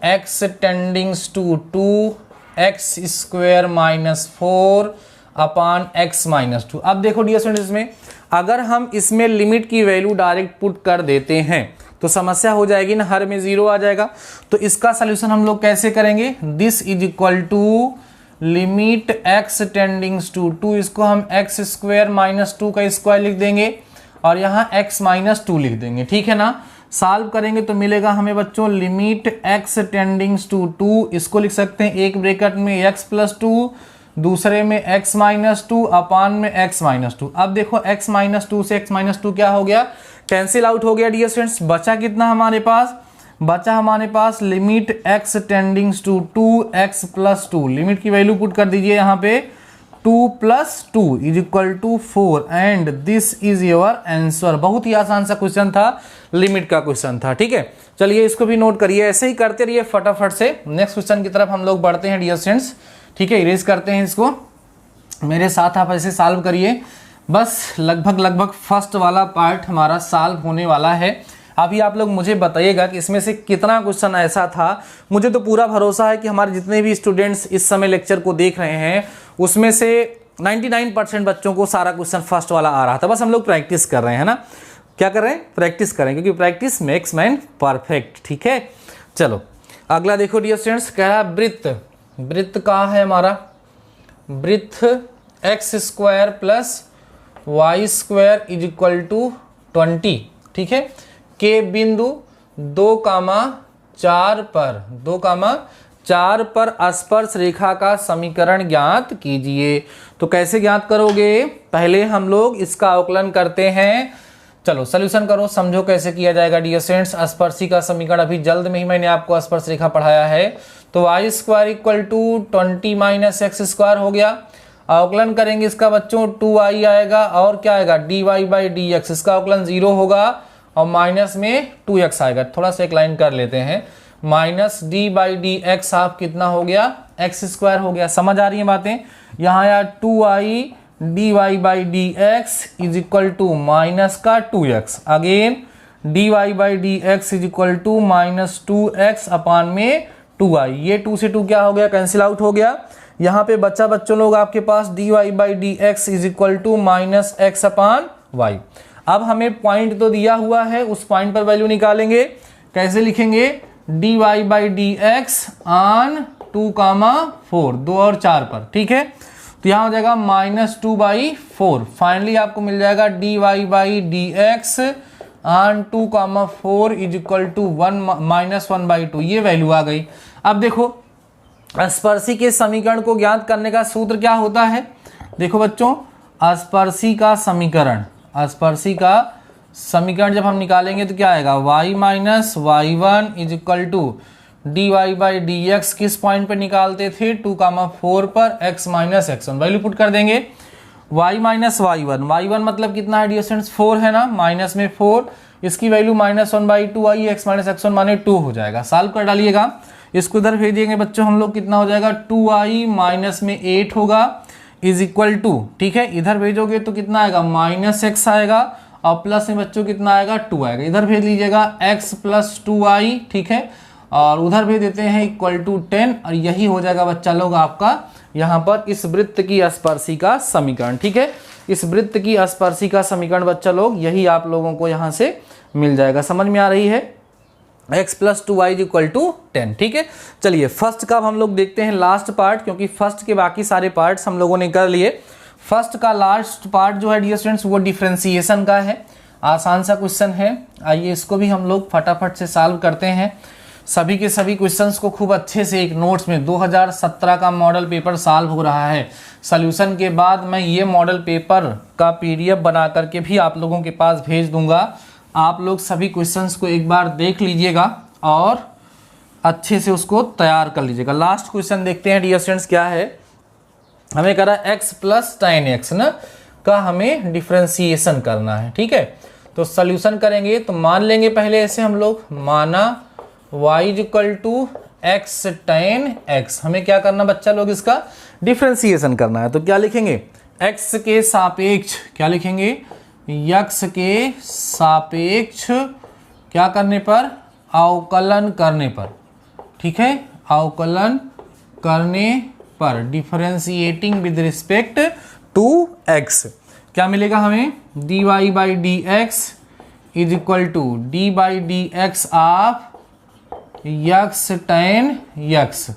x tending to 2x² - 4 upon x - 2। अब देखो डियर स्टूडेंट्स, इसमें अगर हम इसमें लिमिट की वैल्यू डायरेक्ट पुट कर देते हैं तो समस्या हो जाएगी ना, हर में 0 आ जाएगा। तो इसका सलूशन हम लोग कैसे करेंगे, this is equal to limit x tending to 2, इसको हम x² - 2 का स्क्वायर लिख देंगे, और यहाँ x - 2 लिख देंगे। ठीक है ना, सॉल्व करेंगे तो मिलेगा हमें बच्चों लिमिट x टेंडिंग्स टू 2, इसको लिख सकते हैं एक ब्रैकेट में x + 2, दूसरे में x - 2 अपान में x - 2। अब देखो x - 2 से x - 2 क्या हो गया, कैंसिल आउट हो गया डियर स्टूडेंट्स। बचा कितना हमारे पास, बचा हमारे पास limit x tending to 2x + 2, limit की वैल्यू पुट कर दीजिए यहाँ पे 2 + 2 = 4, and this is your answer. बहुत ही आसान सा क्वेश्चन था, लिमिट का क्वेश्चन था। ठीक है, चलिए इसको भी नोट करिए, ऐसे ही करते रहिए फटाफट से। नेक्स्ट क्वेश्चन की तरफ हम लोग बढ़ते हैं डियर स्टूडेंट्स। ठीक है, इरेज करते हैं इसको, मेरे साथ आप ऐसे सॉल्व करिए। बस लगभग फर्स्ट वाला पार्ट हमारा सॉल्व होने वाला है। अभी आप लोग मुझे बताइएगा कि इसमें से कितना क्वेश्चन ऐसा था। मुझे तो पूरा भरोसा है कि हमारे जितने भी स्टूडेंट्स इस समय लेक्चर को देख रहे हैं उसमें से 99% बच्चों को सारा क्वेश्चन फर्स्ट वाला आ रहा था। बस हम लोग प्रैक्टिस कर रहे हैं ना, क्या कर रहे हैं, प्रैक्टिस करें, क्योंकि प्रैक्टिस मेक्स मैन परफेक्ट। ठीक है, चलो अगला देखो डियर स्टूडेंट्स, कह रहा है वृत्त, वृत्त का है हमारा वृत्त x² + y² = 20। ठीक है, के बिंदु 2,4 पर स्पर्श रेखा का समीकरण ज्ञात कीजिए। तो कैसे ज्ञात करोगे, पहले हम लोग इसका अवकलन करते हैं। चलो सॉल्यूशन करो, समझो कैसे किया जाएगा डियर स्टूडेंट्स। स्पर्शी का समीकरण अभी जल्द में ही मैंने आपको स्पर्श रेखा पढ़ाया है। तो y² = 20 - x² हो गया। अवकलन करेंगे इसका बच्चों, 2i आएगा, और क्या आएगा dy/dx, इसका अवकलन 0 होगा, और माइनस में 2x आएगा। थोड़ा सा एक लाइन कर लेते हैं, -d/dx आप कितना हो गया, x² हो गया। समझ आ रही है बातें, यहाँ यार 2i dy/dx = माइनस का 2x, अगेन dy/dx = -2x अपान में 2i। ये 2 से 2 क्या हो गया, कैंसिल आउट हो गया। यहाँ पे बच्चा बच्चों लोग आपके पास dy/dx = -x अपान y। अब हमें पॉइंट तो दिया हुआ है, उस पॉइंट पर वैल्यू निकालेंगे। कैसे लिखेंगे, dy/dx ऑन 2,4, 2 और 4 पर, ठीक है। तो यहाँ हो जाएगा -2/4। फाइनली आपको मिल जाएगा dy/dx and 2,4 is equal to 1 ये वैल्यू आ गई। अब देखो स्पर्शी के समीकरण को ज्ञात करने का सूत्र क्या होता है। देखो बच्चों, स्पर्शी का समीकरण जब हम निकालेंगे तो क्या आएगा, y - y1 is equal to dy/dx किस पॉइंट पे निकालते थे, 2,4 पर, x - x1 वैल्यू पुट कर देंगे। y - y1 मतलब कितना है डियर स्टूडेंट्स, 4 है ना, माइनस में 4, इसकी वैल्यू -1/2 आई, x - x1 माने 2 हो जाएगा। सॉल्व कर डालिएगा, इसको इधर भेजेंगे बच्चों हम लोग, कितना हो जाएगा 2i माइनस में 8 होगा इज इक्वल टू, ठीक है। इधर भेजोगे तो कितना आएगा -x आएगा और प्लस में बच्चों कितना आएगा 2 आएगा। इधर भेज लीजिएगा x + 2i, ठीक है, और उधर भेज देते हैं इक्वल टू 10 और यही हो जाएगा बच्चा लोग आपका यहाँ पर इस वृत्त की स्पर्शी का समीकरण, ठीक है। इस वृत्त की स्पर्शी का समीकरण बच्चा लोग यही आप लोगों को यहाँ से मिल जाएगा। समझ में आ रही है, x + 2i = 10, ठीक है। चलिए फर्स्ट का हम लोग देखते हैं लास्ट पार्ट, क्योंकि फर्स्ट के बाकी सारे पार्ट्स हम लोगों ने कर लिए। फर्स्ट का लास्ट पार्ट जो है डियर स्टूडेंट्स वो डिफरेंशिएशन का है। आसान सा क्वेश्चन है, आइए इसको भी हम लोग फटाफट से सॉल्व करते हैं। सभी के सभी क्वेश्चंस को खूब अच्छे से एक नोट्स में 2017 का मॉडल पेपर सॉल्व हो रहा है। सॉल्यूशन के बाद मैं ये मॉडल पेपर का PDF बना करके भी आप लोगों के पास भेज दूंगा। आप लोग सभी क्वेश्चंस को एक बार देख लीजिएगा और अच्छे से उसको तैयार कर लीजिएगा। लास्ट क्वेश्चन देखते हैं डियर स्टूडेंट्स क्या है। हमें करा x + tan x ना का हमें डिफरेंशिएशन करना है, ठीक है। तो सॉल्यूशन करेंगे तो मान लेंगे पहले ऐसे हम लोग, माना y = x tan x, हमें क्या करना बच्चा लोग, इसका डिफरेंशिएशन करना है। तो क्या लिखेंगे, x के सापेक्ष, क्या लिखेंगे, x के सापेक्ष क्या करने पर, अवकलन करने पर, ठीक है, अवकलन करने पर, differentiating with respect to x, क्या मिलेगा हमें, dy/dx is equal to d/dx of x tan x।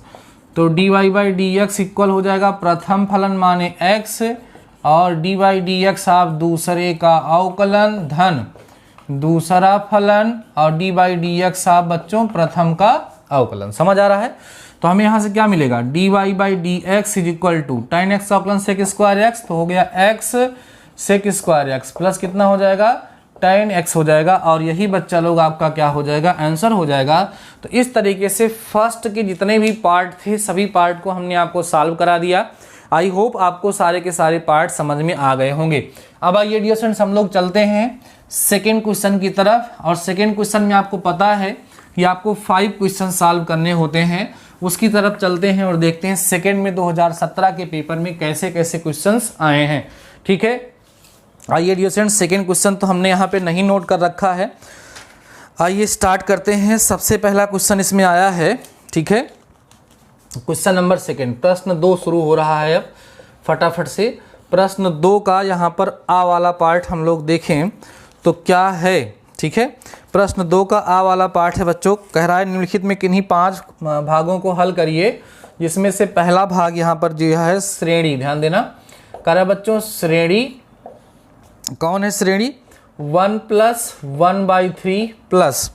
तो dy/dx इक्वल हो जाएगा प्रथम फलन माने x और dy/dx आप दूसरे का अवकलन धन दूसरा फलन और dy/dx आप बच्चों प्रथम का अवकलन। समझ आ रहा है। तो हमें यहाँ से क्या मिलेगा, dy/dx is equal to tan x अवकलन sec² x, तो हो गया x sec² x प्लस कितना हो जाएगा, tan x हो जाएगा। और यही बच्चा लोग आपका क्या हो जाएगा, आंसर हो जाएगा। तो इस तरीके से फर्स्ट के जितने भी पार्ट थे सभी पार्ट को हमने आपको सॉल्व करा दिया। आई होप आपको सारे के सारे पार्ट समझ में आ गए होंगे। अब आइए डियर स्टूडेंट्स हम लोग चलते हैं सेकेंड क्वेश्चन की तरफ। और सेकेंड क्वेश्चन में आपको पता है कि आपको 5 क्वेश्चन सॉल्व करने होते हैं, उसकी तरफ चलते हैं और देखते हैं सेकेंड में 2017 के पेपर में कैसे कैसे क्वेश्चंस आए हैं, ठीक है। आइए डियर स्टूडेंट्स सेकेंड क्वेश्चन तो हमने यहाँ पे नहीं नोट कर रखा है, आइए स्टार्ट करते हैं। सबसे पहला क्वेश्चन इसमें आया है, ठीक है, क्वेश्चन नंबर सेकेंड, प्रश्न 2 शुरू हो रहा है। अब फटाफट से प्रश्न 2 का यहाँ पर आ वाला पार्ट हम लोग देखें तो क्या है, ठीक है। प्रश्न 2 का आ वाला पार्ट है बच्चों, कह रहा है निम्नलिखित में किन्हीं 5 भागों को हल करिए, जिसमें से पहला भाग यहाँ पर जो है श्रेणी, ध्यान देना, कह रहा है बच्चों श्रेणी, कौन है श्रेणी, 1 + 1/3 प्लस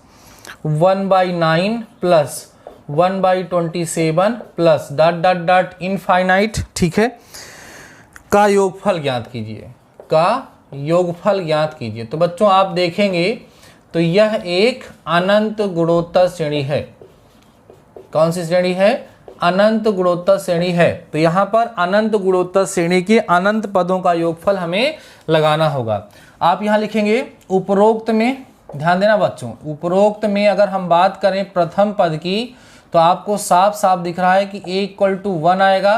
1/9 प्लस 1/27 प्लस ... इनफाइनाइट, ठीक है, का योगफल ज्ञात कीजिए, का योगफल ज्ञात कीजिए। तो बच्चों आप देखेंगे तो यह एक अनंत गुणोत्तर श्रेणी है। कौन सी श्रेणी है, अनंत गुणोत्तर श्रेणी है। तो यहाँ पर अनंत गुणोत्तर श्रेणी के अनंत पदों का योगफल हमें लगाना होगा। आप यहाँ लिखेंगे उपरोक्त में, ध्यान देना बच्चों, उपरोक्त में अगर हम बात करें प्रथम पद की तो आपको साफ साफ दिख रहा है कि a = 1 आएगा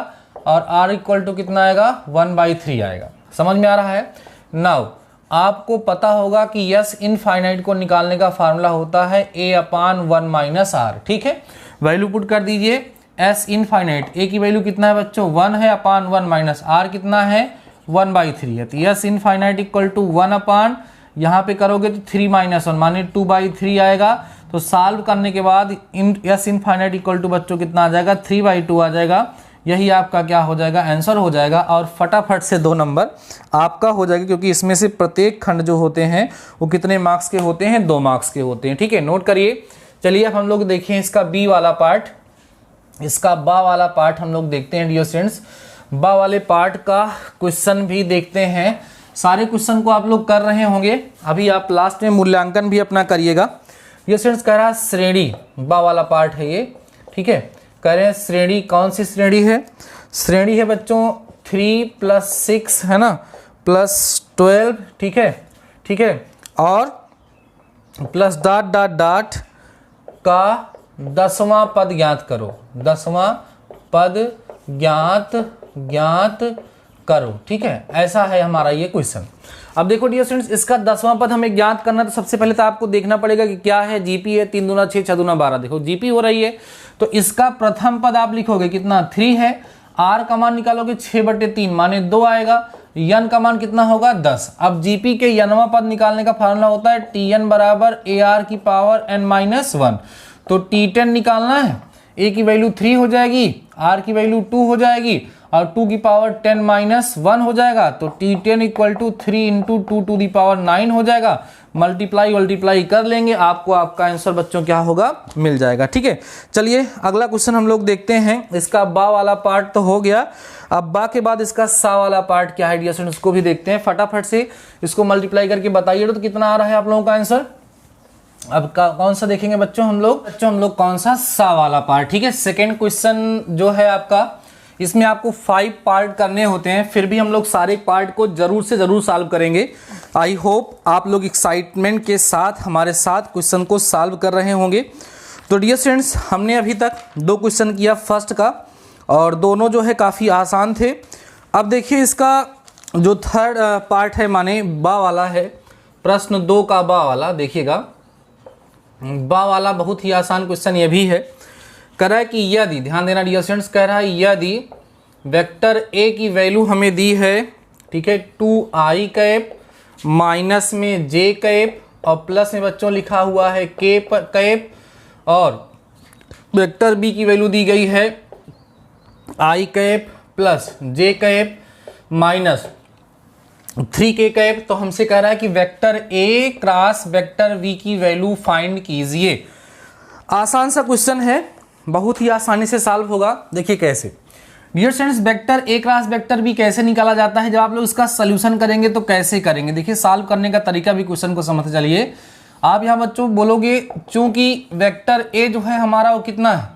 और r = कितना आएगा, 1/3 आएगा। समझ में आ रहा है। नाउ आपको पता होगा कि यस इनफाइनाइट को निकालने का फार्मूला होता है a/1 - r, ठीक है। वैल्यू पुट कर दीजिए, s इनफाइनाइट, a की वैल्यू कितना है बच्चों, 1 है, /1 - r कितना है, 1/3 है। तो यस इनफाइनाइट = 1/√(r) यहाँ पे करोगे तो 3 - 1 माने 2/3 आएगा। तो सॉल्व करने के बाद एस इनफाइनाइट इक्वल टू बच्चों कितना आ जाएगा, 3/2 आ जाएगा। यही आपका क्या हो जाएगा, आंसर हो जाएगा। और फटाफट से 2 नंबर आपका हो जाएगा, क्योंकि इसमें से प्रत्येक खंड जो होते हैं वो कितने मार्क्स के होते हैं, 2 मार्क्स के होते हैं। ठीक है, नोट करिए। चलिए अब हम लोग देखें इसका बी वाला पार्ट, इसका बा वाला पार्ट हम लोग देखते हैं डियर स्टूडेंट्स। बा वाले पार्ट का क्वेश्चन भी देखते हैं। सारे क्वेश्चन को आप लोग कर रहे होंगे, अभी आप लास्ट में मूल्यांकन भी अपना करिएगा। डियर स्टूडेंट्स कह रहा श्रेणी, बा वाला पार्ट है ये। ठीक है, कह रहे हैं श्रेणी, कौन सी श्रेणी है, श्रेणी है बच्चों 3 + 6 है ना, +12। ठीक है, ठीक है, और प्लस डॉट डॉट डॉट का 10वां पद ज्ञात करो, 10वां पद ज्ञात करो। ठीक है, ऐसा है हमारा ये क्वेश्चन। अब देखो डियर स्टूडेंट्स, इसका 10वां पद हमें ज्ञात करना, तो सबसे पहले तो आपको देखना पड़ेगा कि क्या है। जीपी है 3 दूना 6, 6 दूना 12। देखो जीपी हो रही है, तो इसका प्रथम पद आप लिखोगे कितना, 3 है। आर का मान निकालोगे 6/3 माने 2 आएगा। यन का मान कितना होगा, 10। अब जीपी के यनवा पद निकालने का फार्मूला होता है टीएन बराबर AR की पावर n-1। तो T10 निकालना है, A की वैल्यू 3 हो जाएगी, R की वैल्यू 2 हो जाएगी, और 2 की पावर 10-1 हो जाएगा। तो T10 इक्वल टू 3 × 2⁹ हो जाएगा। मल्टीप्लाई कर लेंगे, आपको आपका आंसर बच्चों क्या होगा, मिल जाएगा। ठीक है, चलिए अगला क्वेश्चन हम लोग देखते हैं। इसका बा वाला पार्ट तो हो गया, अब बा के बाद इसका सा वाला पार्ट क्या है डियर स्टूडेंट्स, उसको भी देखते हैं। फटाफट से इसको मल्टीप्लाई करके बताइए तो कितना आ रहा है आप लोगों का आंसर। अब कौन सा देखेंगे बच्चों हम लोग कौन सा, सा वाला पार्ट। ठीक है, सेकेंड क्वेश्चन जो है आपका, इसमें आपको 5 पार्ट करने होते हैं, फिर भी हम लोग सारे पार्ट को जरूर से जरूर सॉल्व करेंगे। आई होप आप लोग एक्साइटमेंट के साथ हमारे साथ क्वेश्चन को सॉल्व कर रहे होंगे। तो डियर स्टूडेंट्स, हमने अभी तक 2 क्वेश्चन किया फर्स्ट का, और दोनों जो है काफ़ी आसान थे। अब देखिए इसका जो थर्ड पार्ट है, माने बा वाला है, प्रश्न 2 का बा वाला। देखिएगा बा वाला बहुत ही आसान क्वेश्चन ये भी है। कह रहा है कि यदि, ध्यान देना डियर स्टूडेंट्स, कह रहा है यदि वेक्टर ए की वैल्यू हमें दी है, ठीक है, 2i कैप, माइनस में j कैप, और प्लस में बच्चों लिखा हुआ है k कैप, और वेक्टर बी की वैल्यू दी गई है i cap plus j cap minus 3k cap. तो हमसे कह रहा है कि vector a cross vector b की वैल्यू फाइंड कीजिए। आसान सा क्वेश्चन है, बहुत ही आसानी से सॉल्व होगा। देखिए कैसे dear students, vector a cross vector b कैसे निकाला जाता है, जब आप लोग इसका सॉल्यूशन करेंगे तो कैसे करेंगे। देखिए सॉल्व करने का तरीका भी क्वेश्चन को समझते चलिए। आप यहाँ बच्चों बोलोगे, चूंकि वेक्टर ए जो है हमारा वो कितना है,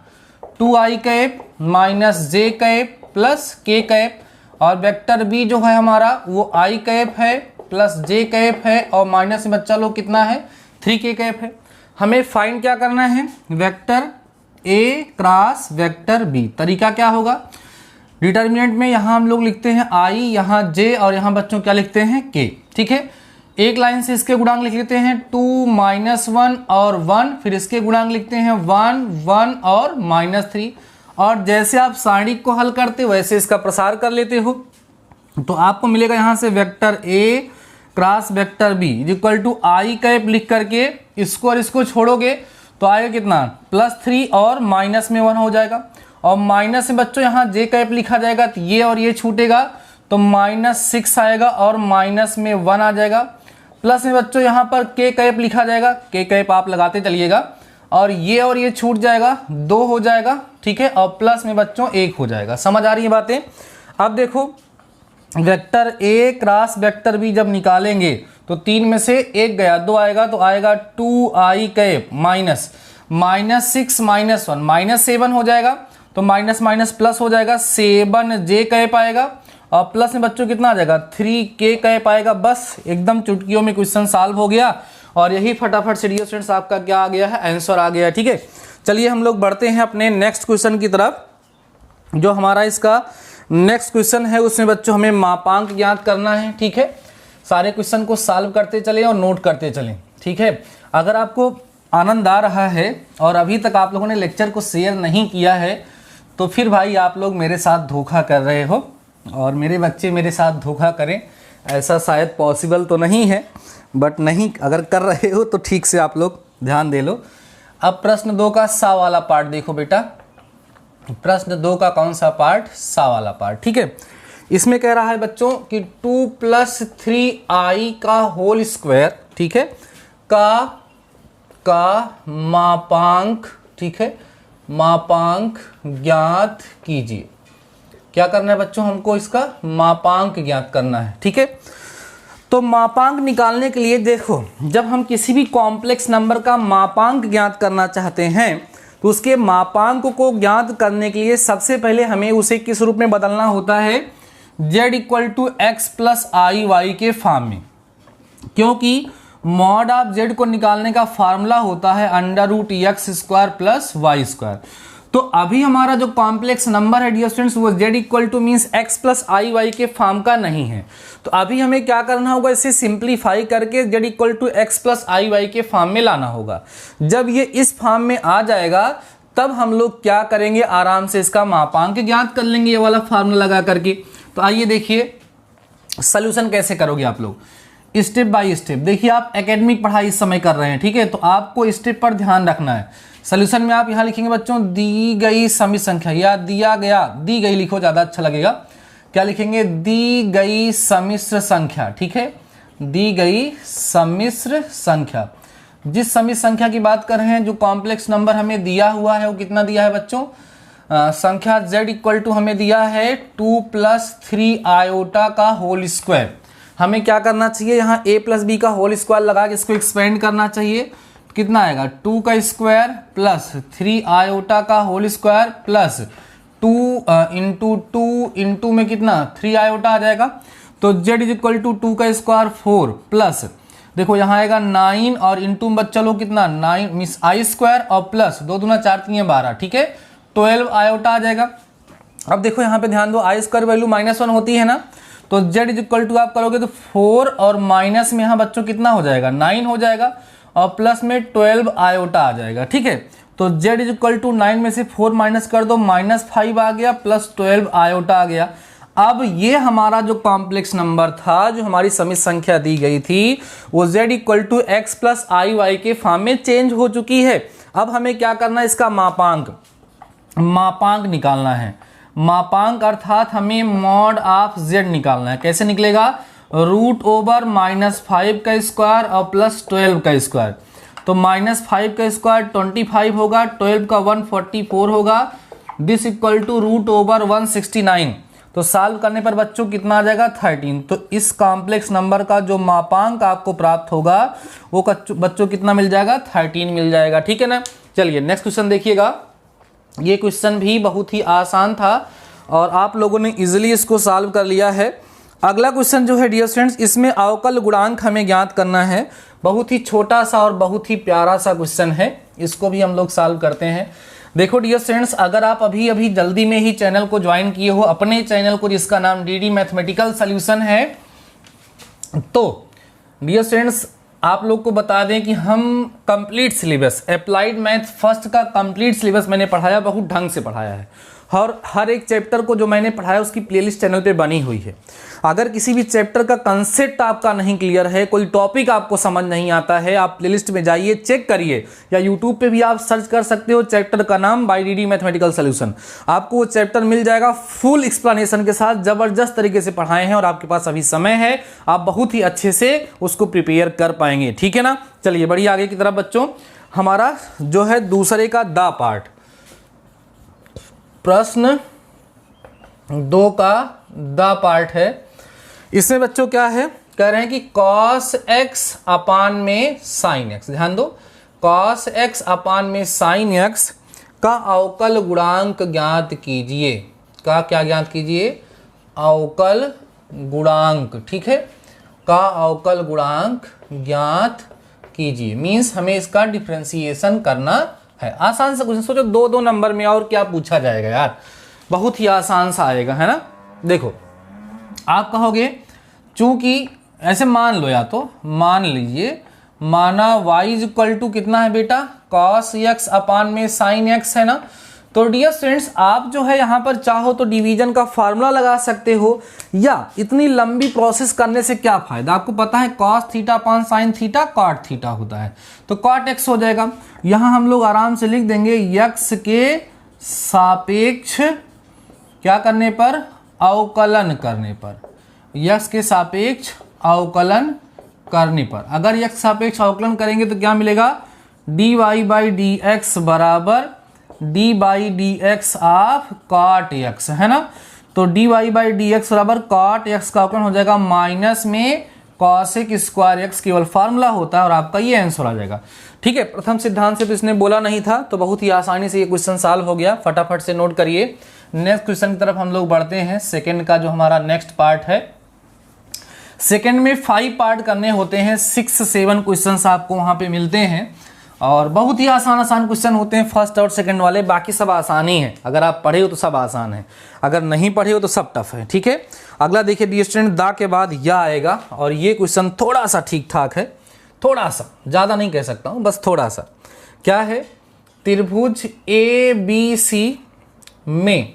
2i cap minus j cap plus k cap, और वेक्टर बी जो है हमारा वो i कैप है प्लस j कैप है, और माइनस में बच्चा लोग कितना है, 3k कैप है। हमें फाइंड क्या करना है, vector a cross vector b. तरीका क्या होगा, डिटर्मिनेंट में यहाँ हम लोग लिखते हैं i, यहाँ j, और यहाँ बच्चों क्या लिखते हैं k। ठीक है, एक लाइन से इसके गुणांक लिख लेते हैं 2 - 1 और 1, फिर इसके गुणांक लिखते हैं 1 1 और -3, और जैसे आप सारणी को हल करते हो वैसे इसका प्रसार कर लेते हो। तो आपको मिलेगा यहाँ से vector a cross vector b equal to i cap लिख करके इसको और इसको छोड़ोगे तो आएगा कितना, +3 और माइनस में 1 हो जाएगा, और माइनस में बच्चों यहाँ j कैप लिखा जाएगा, तो ये और ये छूटेगा तो -6 आएगा और माइनस में 1 आ जाएगा। प्लस में बच्चों यहाँ पर k कैप लिखा जाएगा, k कैप आप लगाते चलिएगा, और ये छूट जाएगा 2 हो जाएगा। ठीक है, और प्लस में बच्चों 1 हो जाएगा। समझ आ रही है बातें। अब देखो vector a cross vector b जब निकालेंगे तो 3 में से 1 गया, 2 आएगा, तो आएगा 2i कैप माइनस -6 - 1 -7 हो जाएगा, तो माइनस माइनस प्लस हो जाएगा, 7j कैप आएगा, और प्लस में बच्चों कितना आ जाएगा, 3k कैप आएगा। बस एकदम चुटकियों में क्वेश्चन सॉल्व हो गया, और यही फटाफट से डियर स्टूडेंट्स आपका क्या आ गया है, आंसर आ गया है। ठीक है, चलिए हम लोग बढ़ते हैं अपने नेक्स्ट क्वेश्चन की तरफ। जो हमारा इसका नेक्स्ट क्वेश्चन है उसमें बच्चों हमें मापांक ज्ञात करना है। ठीक है, सारे क्वेश्चन को सॉल्व करते चलें और नोट करते चलें। ठीक है, अगर आपको आनंद आ रहा है और अभी तक आप लोगों ने लेक्चर को शेयर नहीं किया है तो फिर भाई आप लोग मेरे साथ धोखा कर रहे हो, और मेरे बच्चे मेरे साथ धोखा करें ऐसा शायद पॉसिबल तो नहीं है, बट नहीं, अगर कर रहे हो तो ठीक से आप लोग ध्यान दे लो। अब प्रश्न 2 का सा वाला पार्ट देखो बेटा। प्रश्न 2 का कौन सा पार्ट? सा वाला पार्ट। ठीक है, इसमें कह रहा है बच्चों कि 2 + 3i का होल स्क्वायर, ठीक है, का मापांक, ठीक है, मापांक ज्ञात कीजिए। क्या करना है बच्चों? हमको इसका मापांक ज्ञात करना है। ठीक है, तो मापांक निकालने के लिए देखो, जब हम किसी भी कॉम्प्लेक्स नंबर का मापांक ज्ञात करना चाहते हैं तो उसके मापांक को ज्ञात करने के लिए सबसे पहले हमें उसे किस रूप में बदलना होता है? z = x + i y के फॉर्म में, क्योंकि मॉड ऑफ z को निकालने का फार्मूला होता है √x² + y²। तो अभी हमारा जो कॉम्प्लेक्स नंबर है डियर स्टूडेंट्स वो z means x + i y के फॉर्म का नहीं है। तो अभी हमें क्या करना होगा? इसे सिंप्लीफाई करके z x + i y के फॉर्म में लाना होगा। जब ये इस फॉर्म में आ जाएगा तब हम लोग क्या करेंगे? आराम से इसका मापांक ज्ञात कर लेंगे, ये वाला फार्मूला लगा करके। तो आइए देखिए सोल्यूशन कैसे करोगे आप लोग, स्टेप बाय स्टेप। देखिए आप एकेडमिक पढ़ाई इस समय कर रहे हैं, ठीक है, तो आपको स्टेप पर ध्यान रखना है। सोल्यूशन में आप यहाँ लिखेंगे बच्चों दी गई समित संख्या, या दिया गया, दी गई लिखो ज़्यादा अच्छा लगेगा। क्या लिखेंगे? दी गई सम्मिश्र संख्या। ठीक है, दी गई सम्मिश्र संख्या। जिस समित संख्या की बात कर रहे हैं, जो कॉम्प्लेक्स नंबर हमें दिया हुआ है वो कितना दिया है बच्चों? संख्या z हमें दिया है 2 + 3i का होल स्क्वायर। हमें क्या करना चाहिए? यहाँ a + b का होल स्क्वायर लगा के इसको एक्सपेंड करना चाहिए। कितना आएगा? 2 का स्क्वायर प्लस 3i का होल स्क्वायर प्लस 2 × 2 × में कितना? 3i आ जाएगा। तो z = 2 का स्क्वायर 4 प्लस देखो यहाँ आएगा 9 और इंटू में बच्चा लोग कितना? 9 मीन्स i² और प्लस 2 दूना 4 3 12, ठीक है, 12i आ जाएगा। अब देखो यहाँ पे ध्यान दो, i² वैल्यू -1 होती है ना, तो z आप करोगे तो 4 और माइनस में यहाँ बच्चों कितना हो जाएगा? 9 हो जाएगा और प्लस में 12i आ जाएगा। ठीक है, तो z 9 में से 4 माइनस कर दो, -5 आ गया प्लस 12i आ गया। अब ये हमारा जो कॉम्प्लेक्स नंबर था, जो हमारी समित संख्या दी गई थी, वो z x + i y के फॉर्म में चेंज हो चुकी है। अब हमें क्या करना है? इसका मापांक निकालना है। मापांक अर्थात हमें मॉड ऑफ z निकालना है। कैसे निकलेगा? √/-5 का स्क्वायर और प्लस 12 का स्क्वायर। तो -5 का स्क्वायर 25 होगा, 12 का 144 होगा, दिस इक्वल टू √/169। तो सॉल्व करने पर बच्चों कितना आ जाएगा? 13। तो इस कॉम्प्लेक्स नंबर का जो मापांक आपको प्राप्त होगा वो बच्चों कितना मिल जाएगा? 13 मिल जाएगा। ठीक है ना। चलिए नेक्स्ट क्वेश्चन देखिएगा। ये क्वेश्चन भी बहुत ही आसान था और आप लोगों ने इजीली इसको सॉल्व कर लिया है। अगला क्वेश्चन जो है डियर स्टूडेंट्स, इसमें अवकल गुणांक हमें ज्ञात करना है। बहुत ही छोटा सा और बहुत ही प्यारा सा क्वेश्चन है, इसको भी हम लोग सॉल्व करते हैं। देखो डियर स्टूडेंट्स, अगर आप अभी जल्दी में ही चैनल को ज्वाइन किए हो, अपने चैनल को जिसका नाम डीडी मैथमेटिकल सॉल्यूशन है, तो डियर स्टूडेंट्स आप लोग को बता दें कि हम complete syllabus applied math first का कंप्लीट सिलेबस मैंने पढ़ाया, बहुत ढंग से पढ़ाया है और हर एक चैप्टर को जो मैंने पढ़ाया उसकी प्लेलिस्ट चैनल पे बनी हुई है। अगर किसी भी चैप्टर का कंसेप्ट आपका नहीं क्लियर है, कोई टॉपिक आपको समझ नहीं आता है, आप प्लेलिस्ट में जाइए, चेक करिए, या यूट्यूब पे भी आप सर्च कर सकते हो चैप्टर का नाम बाय डीडी मैथमेटिकल सॉल्यूशन। आपको वो चैप्टर मिल जाएगा फुल एक्सप्लेनेशन के साथ, जबरदस्त तरीके से पढ़ाए हैं और आपके पास अभी समय है, आप बहुत ही अच्छे से उसको प्रिपेयर कर पाएंगे। ठीक है ना। चलिए बढ़िए आगे की तरफ बच्चों, हमारा जो है दूसरे का द पार्ट, प्रश्न 2 का द पार्ट है। इसमें बच्चों क्या है, कह रहे हैं कि cos x अपान में sin x, ध्यान दो, cos x अपान में sin x का अवकल गुणांक ज्ञात कीजिए। का क्या ज्ञात कीजिए? अवकल गुणांक। ठीक है, का अवकल गुणांक ज्ञात कीजिए मीन्स हमें इसका डिफरेंशिएशन करना है। आसान सा क्वेश्चन, सोचो 2 नंबर में और क्या पूछा जाएगा यार, बहुत ही आसान सा आएगा, है ना। देखो आप कहोगे चूंकि ऐसे मान लो, या तो मान लीजिए, माना y इक्वल टू कितना है बेटा? cos x अपान में sin x है ना। तो डियर स्टूडेंट्स, आप जो है यहाँ पर चाहो तो डिवीजन का फार्मूला लगा सकते हो, या इतनी लंबी प्रोसेस करने से क्या फायदा। आपको पता है cos theta upon sine theta cot theta होता है, तो कॉट एक्स हो जाएगा। यहाँ हम लोग आराम से लिख देंगे यक्स के सापेक्ष क्या करने पर, अवकलन करने पर, यक्स के सापेक्ष अवकलन करने पर। अगर यक्स सापेक्ष अवकलन करेंगे तो क्या मिलेगा, dy बाई डी एक्स बराबर d by D x of cot x, है ना। तो dy बाई डी एक्स बराबर कॉट एक्स का अवकलन हो जाएगा माइनस में कॉसेक स्क्वायर एक्स, केवल फार्मूला होता है और आपका ये आंसर आ जाएगा। ठीक है, प्रथम सिद्धांत से तो इसने बोला नहीं था, तो बहुत ही आसानी से ये क्वेश्चन सॉल्व हो गया। फटाफट से नोट करिए। नेक्स्ट क्वेश्चन की तरफ हम लोग बढ़ते हैं। सेकंड का जो हमारा नेक्स्ट पार्ट है, सेकंड में 5 पार्ट करने होते हैं, 6-7 क्वेश्चंस आपको वहां पे मिलते हैं और बहुत ही आसान क्वेश्चन होते हैं फर्स्ट और सेकंड वाले। बाकी सब आसान ही है, अगर आप पढ़े हो तो सब आसान है, अगर नहीं पढ़े हो तो सब टफ है। ठीक है, अगला देखिए डियर स्टूडेंट, दा के बाद या आएगा और ये क्वेश्चन थोड़ा सा ठीक ठाक है, थोड़ा सा, ज़्यादा नहीं कह सकता हूँ, बस थोड़ा सा। क्या है, त्रिभुज ABC में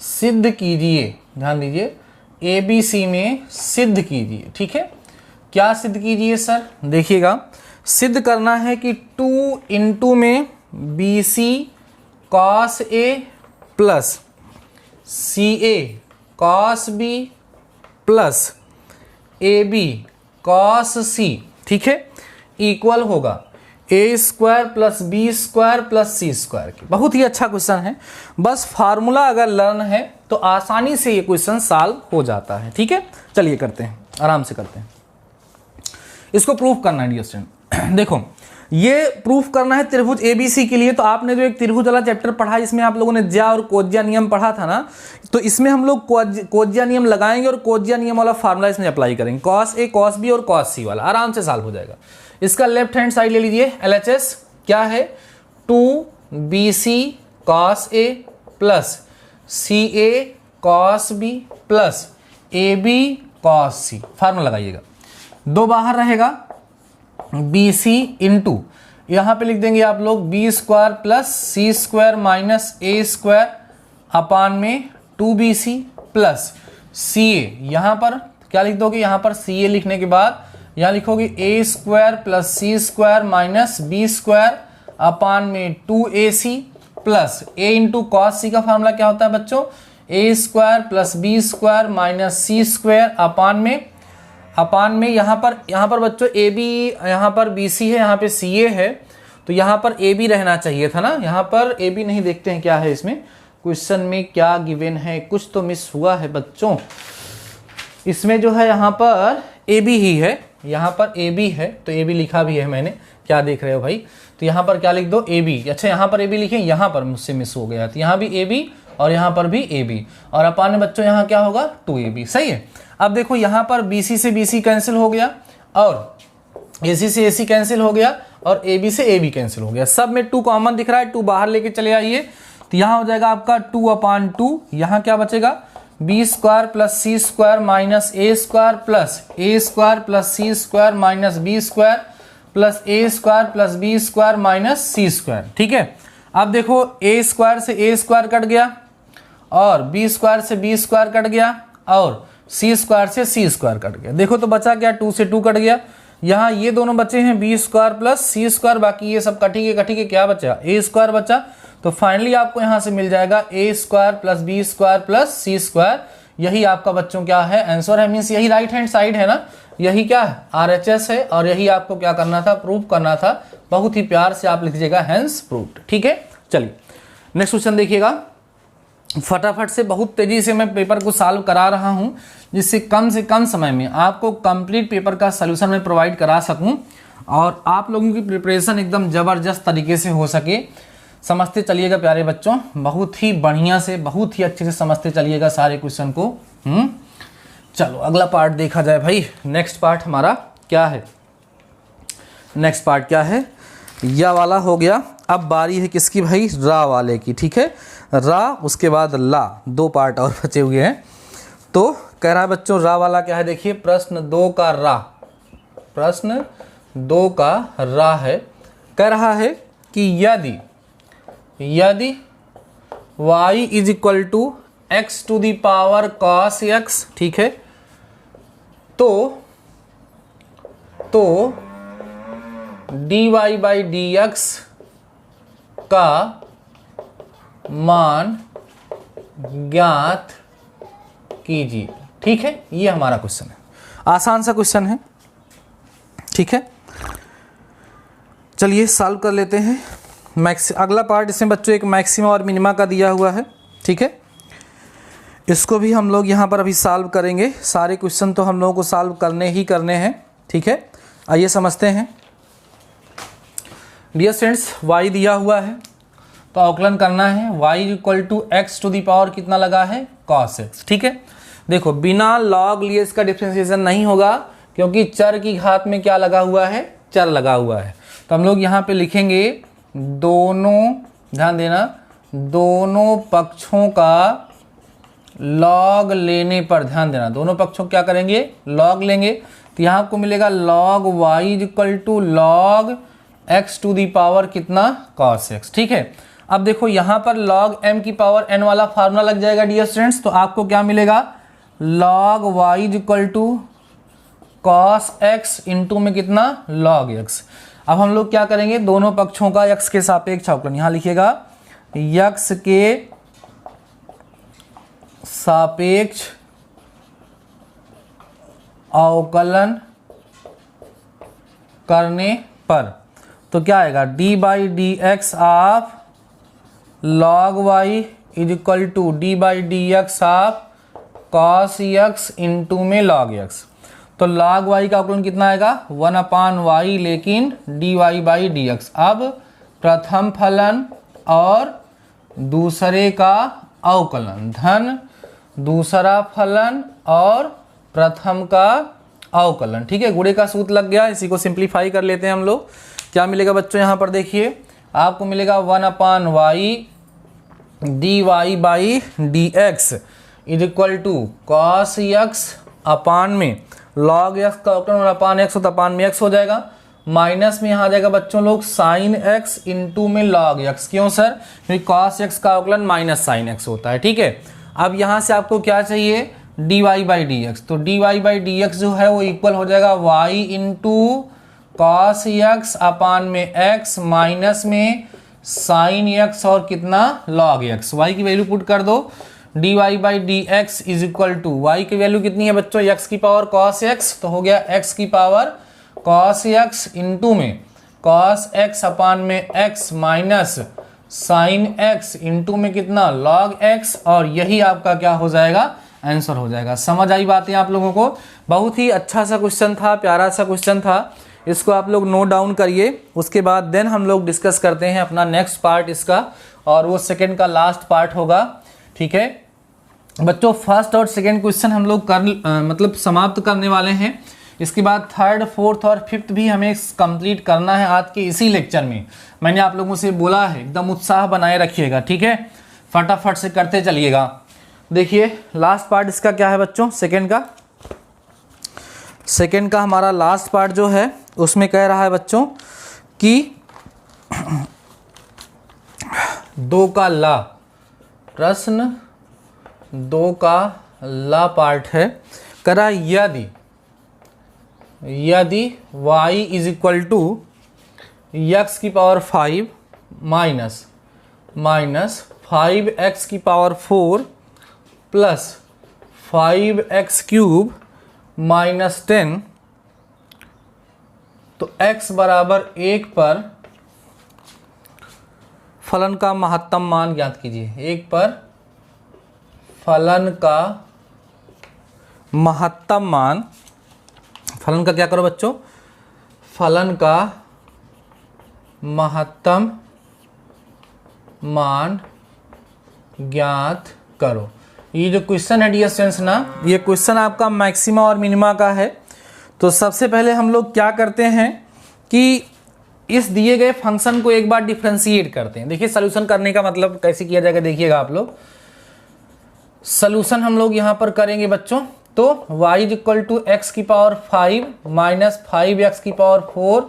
सिद्ध कीजिए, ध्यान दीजिए, ABC में सिद्ध कीजिए। ठीक है, क्या सिद्ध कीजिए सर, देखिएगा, सिद्ध करना है कि 2 इंटू में BC cos A plus CA cos B plus AB cos C, ठीक है, इक्वल होगा A square plus B square plus C square की। बहुत ही अच्छा क्वेश्चन है, बस फार्मूला अगर लर्न है तो आसानी से ये क्वेश्चन सॉल्व हो जाता है। ठीक है, चलिए करते हैं, आराम से करते हैं। इसको प्रूफ करना है डियर स्टूडेंट। देखो, ये प्रूफ करना है त्रिभुज ABC के लिए। तो आपने जो एक त्रिभुज वाला चैप्टर पढ़ा, इसमें आप लोगों ने ज्या और कोज्या नियम पढ़ा था ना, तो इसमें हम लोग कोज्या नियम लगाएंगे और कोज्या नियम वाला फार्मूला इसमें अप्लाई करेंगे। cos A cos B और cos C वाला आराम से सॉल्व हो जाएगा। इसका लेफ्ट हैंड साइड ले लीजिए, LHS क्या है, 2BC cos A plus CA cos B plus AB cos C, formula लगाइएगा। 2 बाहर रहेगा, BC इंटू यहाँ पे लिख देंगे आप लोग B square plus C square minus A square upon में 2BC प्लस CA। यहाँ पर क्या लिख दोगे, यहाँ पर CA लिखने के बाद यहाँ लिखोगे A square plus C square minus B square upon में 2AC plus A into cos C का फार्मूला क्या होता है बच्चों, A square plus B square minus C square upon में यहाँ पर बच्चों AB, यहाँ पर BC है, यहाँ पे CA है, तो यहाँ पर AB रहना चाहिए था ना, यहाँ पर AB नहीं। देखते हैं क्या है इसमें क्वेश्चन में, क्या गिवन है, कुछ तो मिस हुआ है बच्चों। इसमें जो है यहाँ पर AB ही है, यहाँ पर AB है, तो AB लिखा भी है मैंने, क्या देख रहे हो भाई, तो यहाँ पर क्या लिख दो AB। अच्छा, यहाँ पर AB लिखें, यहाँ पर मुझसे मिस हो गया, तो यहाँ भी AB और यहाँ पर भी AB, और अपान में बच्चों यहाँ क्या होगा 2AB। सही है। अब देखो, यहाँ पर BC से BC कैंसिल हो गया और AC से AC कैंसिल हो गया और AB से AB कैंसिल हो गया, सब में 2 कॉमन दिख रहा है, 2 बाहर लेके चले आइए, तो यहाँ हो जाएगा आपका 2/2। यहाँ क्या बचेगा, B square plus C square minus A square plus A square plus C square minus B square plus A square plus B square minus C square. ठीक है, अब देखो, A स्क्वायर से A स्क्वायर कट गया और B square से B square cut गया और C स्क्वायर से C स्क्वायर कट गया। देखो तो बचा क्या, 2 से 2 कट गया, यहाँ ये दोनों बचे हैं B square plus C square, बाकी ये सब कटी के क्या बचा, A स्क्वायर बचा। तो फाइनली आपको यहाँ से मिल जाएगा A square plus B square plus C square. यही आपका बच्चों क्या है, आंसर है, मीन्स यही राइट हैंड साइड है ना, यही क्या है, RHS है, और यही आपको क्या करना था, प्रूव करना था। बहुत ही प्यार से आप लिख दीजिएगा हैंस प्रूव्ड। ठीक है, चलिए नेक्स्ट क्वेश्चन देखिएगा। फटाफट से, बहुत तेजी से मैं पेपर को सॉल्व करा रहा हूं, जिससे कम से कम समय में आपको कंप्लीट पेपर का सलूशन मैं प्रोवाइड करा सकूं और आप लोगों की प्रिपरेशन एकदम ज़बरदस्त तरीके से हो सके। समझते चलिएगा प्यारे बच्चों, बहुत ही बढ़िया से, बहुत ही अच्छे से समझते चलिएगा सारे क्वेश्चन को। चलो अगला पार्ट देखा जाए भाई। नेक्स्ट पार्ट हमारा क्या है, नेक्स्ट पार्ट क्या है, या वाला हो गया। अब बारी है किसकी भाई, रा वाले की। ठीक है, रा उसके बाद ला, 2 पार्ट और बचे हुए हैं। तो कह रहा है बच्चों, रा वाला क्या है, देखिए प्रश्न 2 का रा, प्रश्न 2 का रा है, कह रहा है कि यदि यदि y is equal to x to the power cos x, ठीक है, तो dy बाई डी एक्स का मान ज्ञात कीजिए। ठीक है, ये हमारा क्वेश्चन है, आसान सा क्वेश्चन है। ठीक है, चलिए सॉल्व कर लेते हैं। अगला पार्ट इसमें बच्चों एक मैक्सिमा और मिनिमा का दिया हुआ है। ठीक है, इसको भी हम लोग यहाँ पर अभी सॉल्व करेंगे। सारे क्वेश्चन तो हम लोगों को सॉल्व करने ही करने हैं। ठीक है, आइए समझते हैं। डियर स्टूडेंट्स, y दिया हुआ है तो अवकलन करना है। y equal to x to the power कितना लगा है, cos x। ठीक है, देखो बिना लॉग लिए इसका डिफ्रेंसिएशन नहीं होगा, क्योंकि चर की घात में क्या लगा हुआ है, चर लगा हुआ है। तो हम लोग यहाँ पे लिखेंगे दोनों, ध्यान देना, दोनों पक्षों का लॉग लेने पर, ध्यान देना, दोनों पक्षों क्या करेंगे, लॉग लेंगे। तो यहाँ आपको मिलेगा log y equal to log x to the power कितना, cos x। ठीक है, अब देखो यहाँ पर log m की पावर n वाला फार्मूला लग जाएगा डियर स्टूडेंट्स। तो आपको क्या मिलेगा, log y equal to cos x into में कितना, log x। अब हम लोग क्या करेंगे, दोनों पक्षों का x के सापेक्ष अवकलन, यहाँ लिखिएगा x के सापेक्ष अवकलन करने पर तो क्या आएगा, d by D x of log y is equal to d by D x of cos x into में लॉग एक्स। तो लॉग वाई का अवकलन कितना आएगा, 1/y, लेकिन d y by D x. अब प्रथम फलन और दूसरे का अवकलन, धन दूसरा फलन और प्रथम का अवकलन। ठीक है, गुणे का सूत्र लग गया, इसी को सिंप्लीफाई कर लेते हैं हम लोग। क्या मिलेगा बच्चों, यहाँ पर देखिए आपको मिलेगा 1/y dy by D x is equal to cos x upon में लॉग एक्स का अवकलन, अपान एक्स तो अपान में एक्स हो जाएगा, माइनस में यहाँ आ जाएगा बच्चों लोग साइन एक्स इंटू में लॉग एक्स। क्यों सर, क्योंकि कॉस एक्स का अवकलन माइनस साइन एक्स होता है। ठीक है, अब यहाँ से आपको क्या चाहिए, d y by D x. तो d y by D x जो है वो इक्वल हो जाएगा y into cos x upon में एक्स माइनस में साइन एक्स और कितना, लॉग एक्स। वाई की वैल्यू पुट कर दो, d y by D x is equal to, y की वैल्यू कितनी है बच्चों, एक्स की पावर कॉस एक्स, तो हो गया एक्स की पावर कॉस एक्स इंटू में कॉस एक्स अपान में x minus sine x into में कितना, लॉग एक्स। और यही आपका क्या हो जाएगा, आंसर हो जाएगा। समझ आई बातें आप लोगों को। बहुत ही अच्छा सा क्वेश्चन था, प्यारा सा क्वेश्चन था, इसको आप लोग नोट डाउन करिए। उसके बाद देन हम लोग डिस्कस करते हैं अपना नेक्स्ट पार्ट इसका, और वो सेकंड का लास्ट पार्ट होगा। ठीक है बच्चों, फर्स्ट और सेकंड क्वेश्चन हम लोग मतलब समाप्त करने वाले हैं। इसके बाद थर्ड, फोर्थ और फिफ्थ भी हमें कंप्लीट करना है आज के इसी लेक्चर में। मैंने आप लोगों से बोला है एकदम उत्साह बनाए रखिएगा। ठीक है, फटाफट से करते चलिएगा। देखिए लास्ट पार्ट इसका क्या है बच्चों, सेकंड का हमारा लास्ट पार्ट जो है उसमें कह रहा है बच्चों कि दो का ला, प्रश्न 2 का ला पार्ट है। करा यदि y is equal to x की पावर 5 माइनस 5x की power 4 plus 5x cube minus 10, तो x बराबर 1 पर फलन का महत्तम मान ज्ञात कीजिए। 1 पर फलन का महत्तम मान, फलन का क्या करो बच्चों, फलन का महत्तम मान ज्ञात करो। ये जो क्वेश्चन है डियर स्टूडेंट्स ना, ये क्वेश्चन आपका मैक्सिमा और मिनिमा का है। तो सबसे पहले हम लोग क्या करते हैं कि इस दिए गए फंक्शन को एक बार डिफरेंशिएट करते हैं। देखिए सॉल्यूशन करने का मतलब कैसे किया जाएगा, देखिएगा आप लोग। सॉल्यूशन हम लोग यहाँ पर करेंगे बच्चों, तो y इक्वल टू एक्स की पावर 5 माइनस 5x की power 4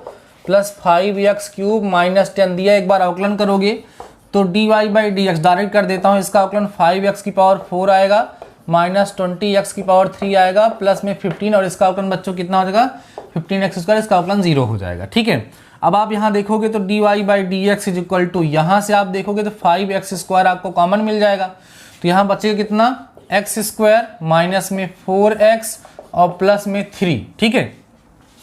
plus 5x cube minus 10 दिया। एक बार अवकलन करोगे तो dy by D x direct कर देता हूँ, इसका अवकलन 5x की पावर 4 आएगा माइनस 20x की पावर 3 आएगा प्लस में 15 और इसका अवकलन बच्चों कितना हो जाएगा 15x स्क्वायर, इसका अवकलन 0 हो जाएगा। ठीक है, अब आप यहाँ देखोगे तो dy by D x is equal to, यहाँ से आप देखोगे तो 5x स्क्वायर आपको कॉमन मिल जाएगा, तो यहाँ बचेगा कितना x स्क्वायर माइनस में 4x और प्लस में 3। ठीक है,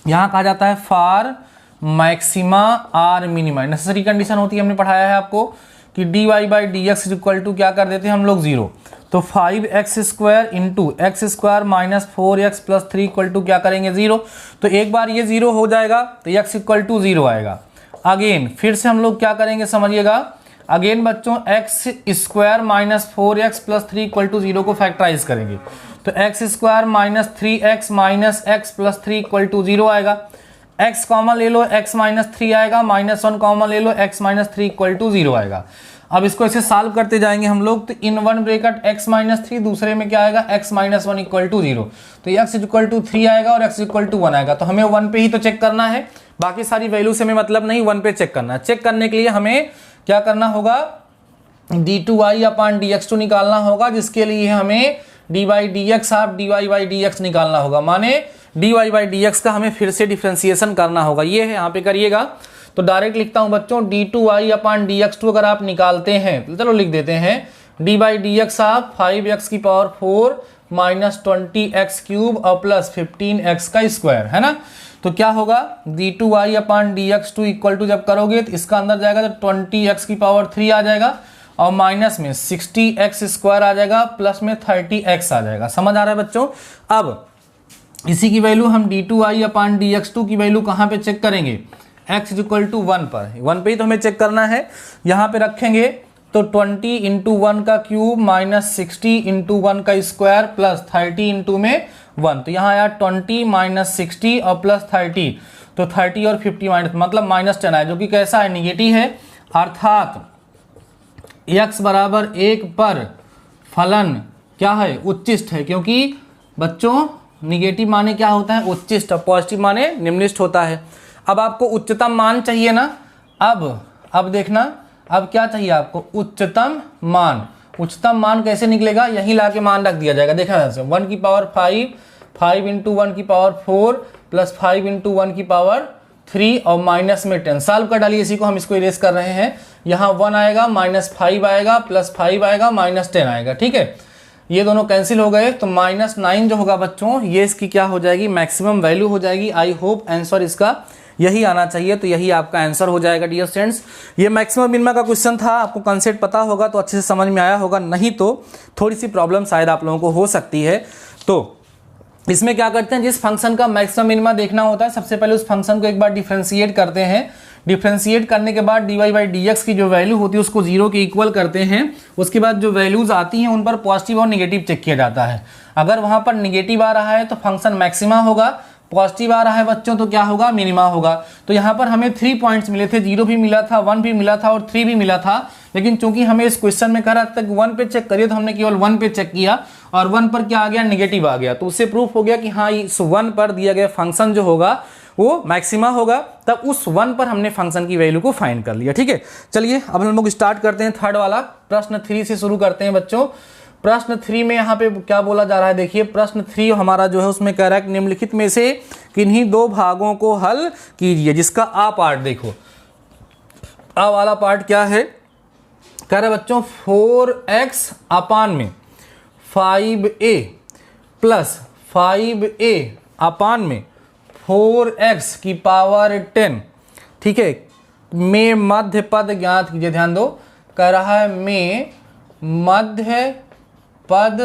यहाँ कहा जाता है for maxima or minima, necessary condition होती है, हमने पढ़ाया है आपको कि dy by D x is equal to क्या कर देते हैं हम लोग 0, तो 5x square into x square minus 4x plus 3 equal to क्या करेंगे 0, तो एक बार ये 0 हो जाएगा तो x इक्वल टू 0 आएगा। अगेन फिर से हम लोग क्या करेंगे समझिएगा, अगेन बच्चों x square minus 4x plus 3 equal to 0 को फैक्टराइज करेंगे, तो x square minus 3x minus x plus 3 equal to 0 आएगा। x कॉमन ले लो, x माइनस 3 आएगा, माइनस 1 कॉमन ले लो, x माइनस 3 इक्वल टू 0 आएगा। अब इसको ऐसे सॉल्व करते जाएंगे हम लोग, तो in one bracket x minus 3, दूसरे में क्या आएगा x माइनस 1 इक्वल टू 0, तो x इक्वल टू 3 आएगा और x इक्वल टू 1 आएगा। तो हमें 1 पे ही तो चेक करना है, बाकी सारी वैल्यू से हमें मतलब नहीं, 1 पे चेक करना है। चेक करने के लिए हमें क्या करना होगा, d2y अपान dx2 निकालना होगा, जिसके लिए हमें dy बाई डी एक्स आप dy बाई डी एक्स निकालना होगा, माने dy बाई डी एक्स का हमें फिर से डिफ्रेंसिएशन करना होगा। ये है, यहाँ पे करिएगा, तो डायरेक्ट लिखता हूं बच्चों d2y अपान dx2 अगर आप निकालते हैं तो चलो लिख देते हैं d बाई डी एक्स आप 5x की पावर 4 माइनस 20x क्यूब और प्लस 15x का स्क्वायर, है ना। तो क्या होगा d2y upon dx2 equal to जब करोगे तो इसका अंदर जाएगा तो 20x की पावर 3 आ जाएगा और माइनस में 60x स्क्वायर आ जाएगा प्लस में 30x आ जाएगा। समझ आ रहा है बच्चों। अब इसी की वैल्यू हम d2y अपान dx2 की वैल्यू कहाँ पे चेक करेंगे, x इक्वल टू 1 पर, 1 पे ही तो हमें चेक करना है। यहाँ पे रखेंगे तो 20 इंटू 1 का क्यूब माइनस 60 इंटू 1 का स्क्वायर प्लस 30 इंटू में 1, तो यहाँ आया 20 माइनस 60 और प्लस 30, तो 30 और 50 माइनस मतलब माइनस 10 आया, जो कि कैसा है निगेटिव है, अर्थात x बराबर 1 पर फलन क्या है उच्चिष्ट है, क्योंकि बच्चों निगेटिव माने क्या होता है उच्चिष्ट और पॉजिटिव माने निम्नलिष्ट होता है। अब आपको उच्चतम मान चाहिए ना, अब देखना, अब क्या चाहिए आपको उच्चतम मान। उच्चतम मान कैसे निकलेगा, यहीं लाके मान रख दिया जाएगा, देखा है 1 की पावर 5, 5 इंटू 1 की पावर 4 प्लस 5 इंटू 1 की पावर 3 और माइनस में 10, सॉल्व कर डालिए इसी को, हम इसको इरेज कर रहे हैं। यहाँ 1 आएगा माइनस 5 आएगा प्लस 5 आएगा माइनस 10 आएगा। ठीक है, ये दोनों कैंसिल हो गए, तो माइनस 9 जो होगा बच्चों ये इसकी क्या हो जाएगी मैक्सिमम वैल्यू हो जाएगी। आई होप आंसर इसका यही आना चाहिए, तो यही आपका आंसर हो जाएगा डियर स्टूडेंट्स। ये मैक्सिमम मिनिमम का क्वेश्चन था, आपको कंसेप्ट पता होगा तो अच्छे से समझ में आया होगा, नहीं तो थोड़ी सी प्रॉब्लम शायद आप लोगों को हो सकती है। तो इसमें क्या करते हैं, जिस फंक्शन का मैक्सिमम मिनिमा देखना होता है सबसे पहले उस फंक्शन को एक बार डिफ्रेंशिएट करते हैं। डिफ्रेंशिएट करने के बाद dy बाई डी एक्स की जो वैल्यू होती है उसको 0 के इक्वल करते हैं। उसके बाद जो वैल्यूज आती हैं उन पर पॉजिटिव और निगेटिव चेक किया जाता है। अगर वहां पर निगेटिव आ रहा है तो फंक्शन मैक्सिमा होगा, पॉजिटिव आ रहा है बच्चों तो क्या होगा मिनिमा होगा। तो यहाँ पर हमें 3 पॉइंट्स मिले थे, 0 भी मिला था, 1 भी मिला था और 3 भी मिला था, लेकिन चूंकि हमें इस क्वेश्चन में कह रहा था 1 पे चेक करिए तो हमने केवल 1 पे चेक किया और 1 पर क्या आ गया निगेटिव आ गया, तो उससे प्रूफ हो गया कि हाँ इस 1 पर दिया गया फंक्शन जो होगा वो मैक्सिमा होगा। तब उस 1 पर हमने फंक्शन की वैल्यू को फाइंड कर लिया। ठीक है, चलिए अब हम लोग स्टार्ट करते हैं थर्ड वाला प्रश्न 3 से शुरू करते हैं बच्चों। प्रश्न 3 में यहाँ पे क्या बोला जा रहा है, देखिए प्रश्न 3 हमारा जो है उसमें कह रहा है निम्नलिखित में से किन्हीं 2 भागों को हल कीजिए, जिसका आ पार्ट देखो। आ वाला पार्ट क्या है, कह रहा है बच्चों 4x अपान में 5a प्लस 5a अपान में 4x की पावर 10, ठीक है, में मध्य पद ज्ञात कीजिए। ध्यान दो, कह रहा है में मध्य पद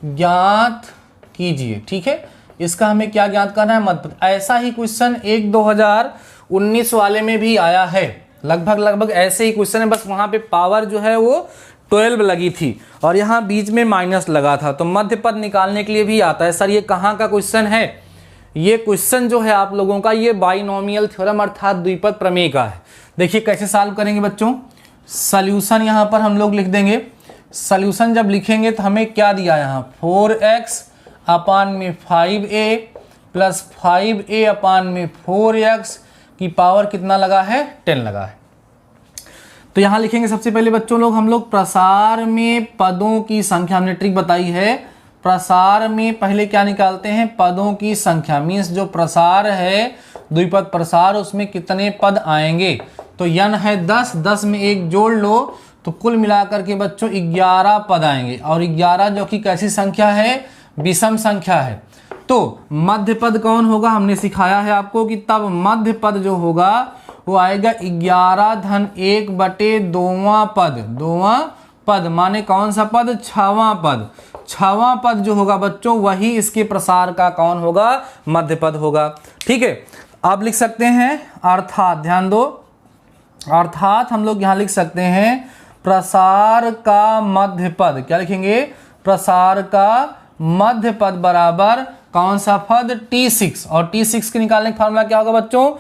ज्ञात कीजिए। ठीक है, इसका हमें क्या ज्ञात करना है मध्य पद। ऐसा ही क्वेश्चन 2019 वाले में भी आया है, लगभग ऐसे ही क्वेश्चन है, बस वहां पे पावर जो है वो 12 लगी थी और यहाँ बीच में माइनस लगा था। तो मध्य पद निकालने के लिए भी आता है। सर ये कहाँ का क्वेश्चन है, ये क्वेश्चन जो है आप लोगों का ये बाइनोमियल थ्योरम अर्थात द्विपद प्रमेय का है। देखिए कैसे सॉल्व करेंगे बच्चों, सॉल्यूशन यहाँ पर हम लोग लिख देंगे। सॉल्यूशन जब लिखेंगे तो हमें क्या दिया यहाँ 4x अपान में 5a प्लस 5a अपान में 4x की पावर कितना लगा है 10 लगा है। तो यहाँ लिखेंगे सबसे पहले बच्चों लोग हम लोग प्रसार में पदों की संख्या, हमने ट्रिक बताई है। प्रसार में पहले क्या निकालते हैं, पदों की संख्या, मीन्स जो प्रसार है द्विपद प्रसार, उसमें कितने पद आएंगे। तो n है 10, 10 में एक जोड़ लो तो कुल मिलाकर के बच्चों 11 पद आएंगे। और 11 जो कि कैसी संख्या है, विषम संख्या है। तो मध्य पद कौन होगा, हमने सिखाया है आपको कि तब मध्य पद जो होगा वो आएगा 11 धन 1 बटे 2वां पद। 2वां पद माने कौन सा पद, 6वां पद। 6वां पद जो होगा बच्चों वही इसके प्रसार का कौन होगा, मध्य पद होगा। ठीक है, आप लिख सकते हैं अर्थात, ध्यान दो, अर्थात हम लोग यहां लिख सकते हैं प्रसार का मध्य पद। क्या लिखेंगे, प्रसार का मध्य पद बराबर कौन सा पद, T6। और T6 के निकालने का फार्मूला क्या होगा बच्चों,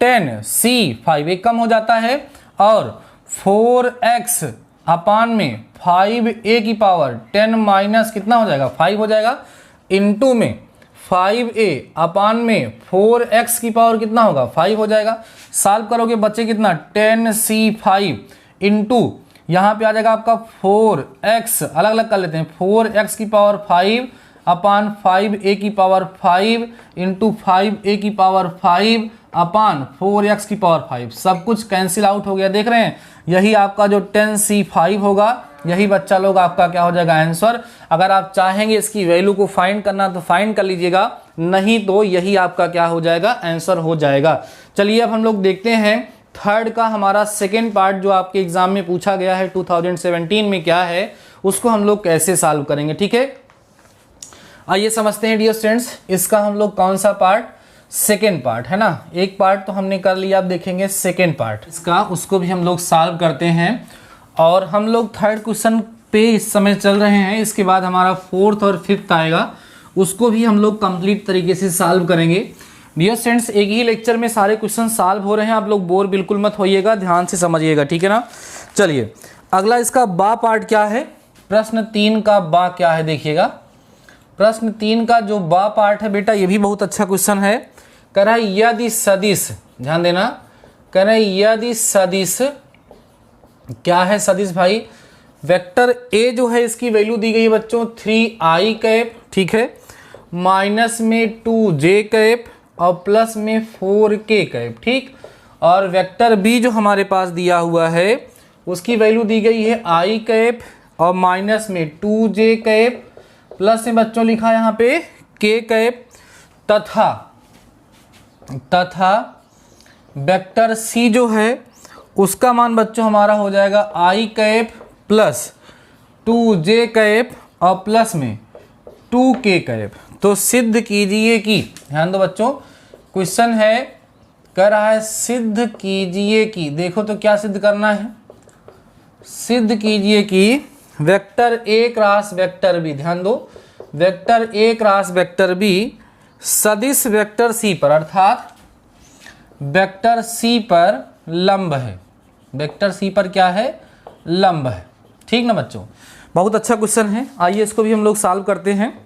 10C5, एक कम हो जाता है, और 4x अपान में 5a की पावर 10 माइनस कितना हो जाएगा, 5 हो जाएगा, इंटू में 5a अपान में 4x की पावर कितना होगा, 5 हो जाएगा। सॉल्व करोगे बच्चे कितना, 10C5 इंटू यहाँ पे आ जाएगा आपका 4x, अलग अलग कर लेते हैं, 4x की पावर 5 अपान 5a की पावर 5 इंटू 5a की पावर 5 अपान 4x की पावर 5। सब कुछ कैंसिल आउट हो गया, देख रहे हैं। यही आपका जो 10C5 होगा, यही बच्चा लोग आपका क्या हो जाएगा, आंसर। अगर आप चाहेंगे इसकी वैल्यू को फाइंड करना तो फाइंड कर लीजिएगा, नहीं तो यही आपका क्या हो जाएगा, आंसर हो जाएगा। चलिए अब हम लोग देखते हैं थर्ड का हमारा सेकेंड पार्ट जो आपके एग्जाम में पूछा गया है 2017 में, क्या है उसको हम लोग कैसे सॉल्व करेंगे। ठीक है, आइए समझते हैं डियर स्टूडेंट्स, इसका हम लोग कौन सा पार्ट, सेकेंड पार्ट है ना। एक पार्ट तो हमने कर लिया, अब देखेंगे सेकेंड पार्ट इसका, उसको भी हम लोग सॉल्व करते हैं। और हम लोग थर्ड क्वेश्चन पे इस समय चल रहे हैं, इसके बाद हमारा फोर्थ और फिफ्थ आएगा, उसको भी हम लोग कंप्लीट तरीके से सॉल्व करेंगे। डियर स्टूडेंट्स, एक ही लेक्चर में सारे क्वेश्चन सॉल्व हो रहे हैं, आप लोग बोर बिल्कुल मत होइएगा, ध्यान से समझिएगा, ठीक है ना। चलिए अगला इसका बा पार्ट क्या है, प्रश्न 3 का बा क्या है, देखिएगा। प्रश्न 3 का जो बा पार्ट है बेटा, ये भी बहुत अच्छा क्वेश्चन है। कह रहा है यदि सदिश, ध्यान देना, कह रहा है यदि सदिश, क्या है सदिश भाई, वेक्टर ए जो है इसकी वैल्यू दी गई है बच्चों 3i कैप, ठीक है, माइनस में 2j कैप और प्लस में 4k कैप, ठीक। और वेक्टर बी जो हमारे पास दिया हुआ है उसकी वैल्यू दी गई है i कैप और माइनस में 2j कैप, प्लस में बच्चों लिखा है यहाँ पे k कैप, तथा वेक्टर सी जो है उसका मान बच्चों हमारा हो जाएगा i cap plus 2j cap और प्लस में 2k कैप। तो सिद्ध कीजिए कि, ध्यान दो बच्चों, क्वेश्चन है कह रहा है सिद्ध कीजिए कि, देखो तो क्या सिद्ध करना है, सिद्ध कीजिए कि vector a cross vector b, ध्यान दो, vector a cross vector b सदिश वेक्टर सी पर, अर्थात वेक्टर सी पर लंब है, वेक्टर सी पर क्या है, लंब है, ठीक ना बच्चों। बहुत अच्छा क्वेश्चन है, आइए इसको भी हम लोग सॉल्व करते हैं।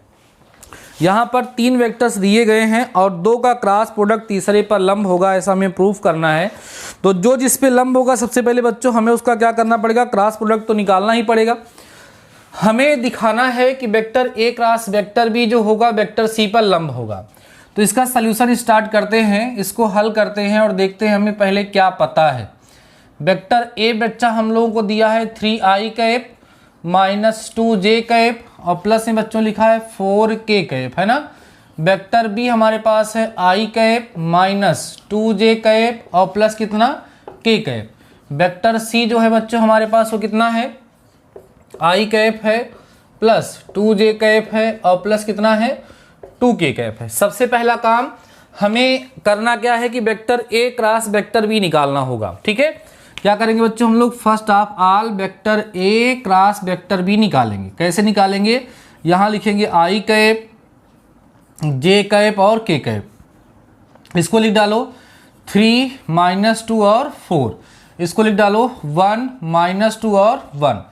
यहाँ पर 3 वेक्टर्स दिए गए हैं और 2 का क्रॉस प्रोडक्ट तीसरे पर लंब होगा, ऐसा हमें प्रूफ करना है। तो जो जिस पे लंब होगा सबसे पहले बच्चों हमें उसका क्या करना पड़ेगा, क्रॉस प्रोडक्ट तो निकालना ही पड़ेगा। हमें दिखाना है कि vector a cross vector b जो होगा वेक्टर सी पर लंब होगा। तो इसका सल्यूशन स्टार्ट करते हैं, इसको हल करते हैं और देखते हैं हमें पहले क्या पता है। वेक्टर ए बच्चा हम लोगों को दिया है 3i cap minus 2j cap और प्लस में बच्चों लिखा है 4k कैप, है ना। वेक्टर बी हमारे पास है i cap minus 2j cap और प्लस कितना, k कैप। वेक्टर सी जो है बच्चों हमारे पास वो कितना है, i कैप है प्लस 2j कैप है और प्लस कितना है, 2k कैप है। सबसे पहला काम हमें करना क्या है कि vector a cross vector b निकालना होगा, ठीक है। क्या करेंगे बच्चों, हम लोग first of all vector a cross vector b निकालेंगे। कैसे निकालेंगे, यहाँ लिखेंगे i कैप, j कैप और k कैप। इसको लिख डालो 3 माइनस 2 और 4, इसको लिख डालो 1 माइनस 2 और 1।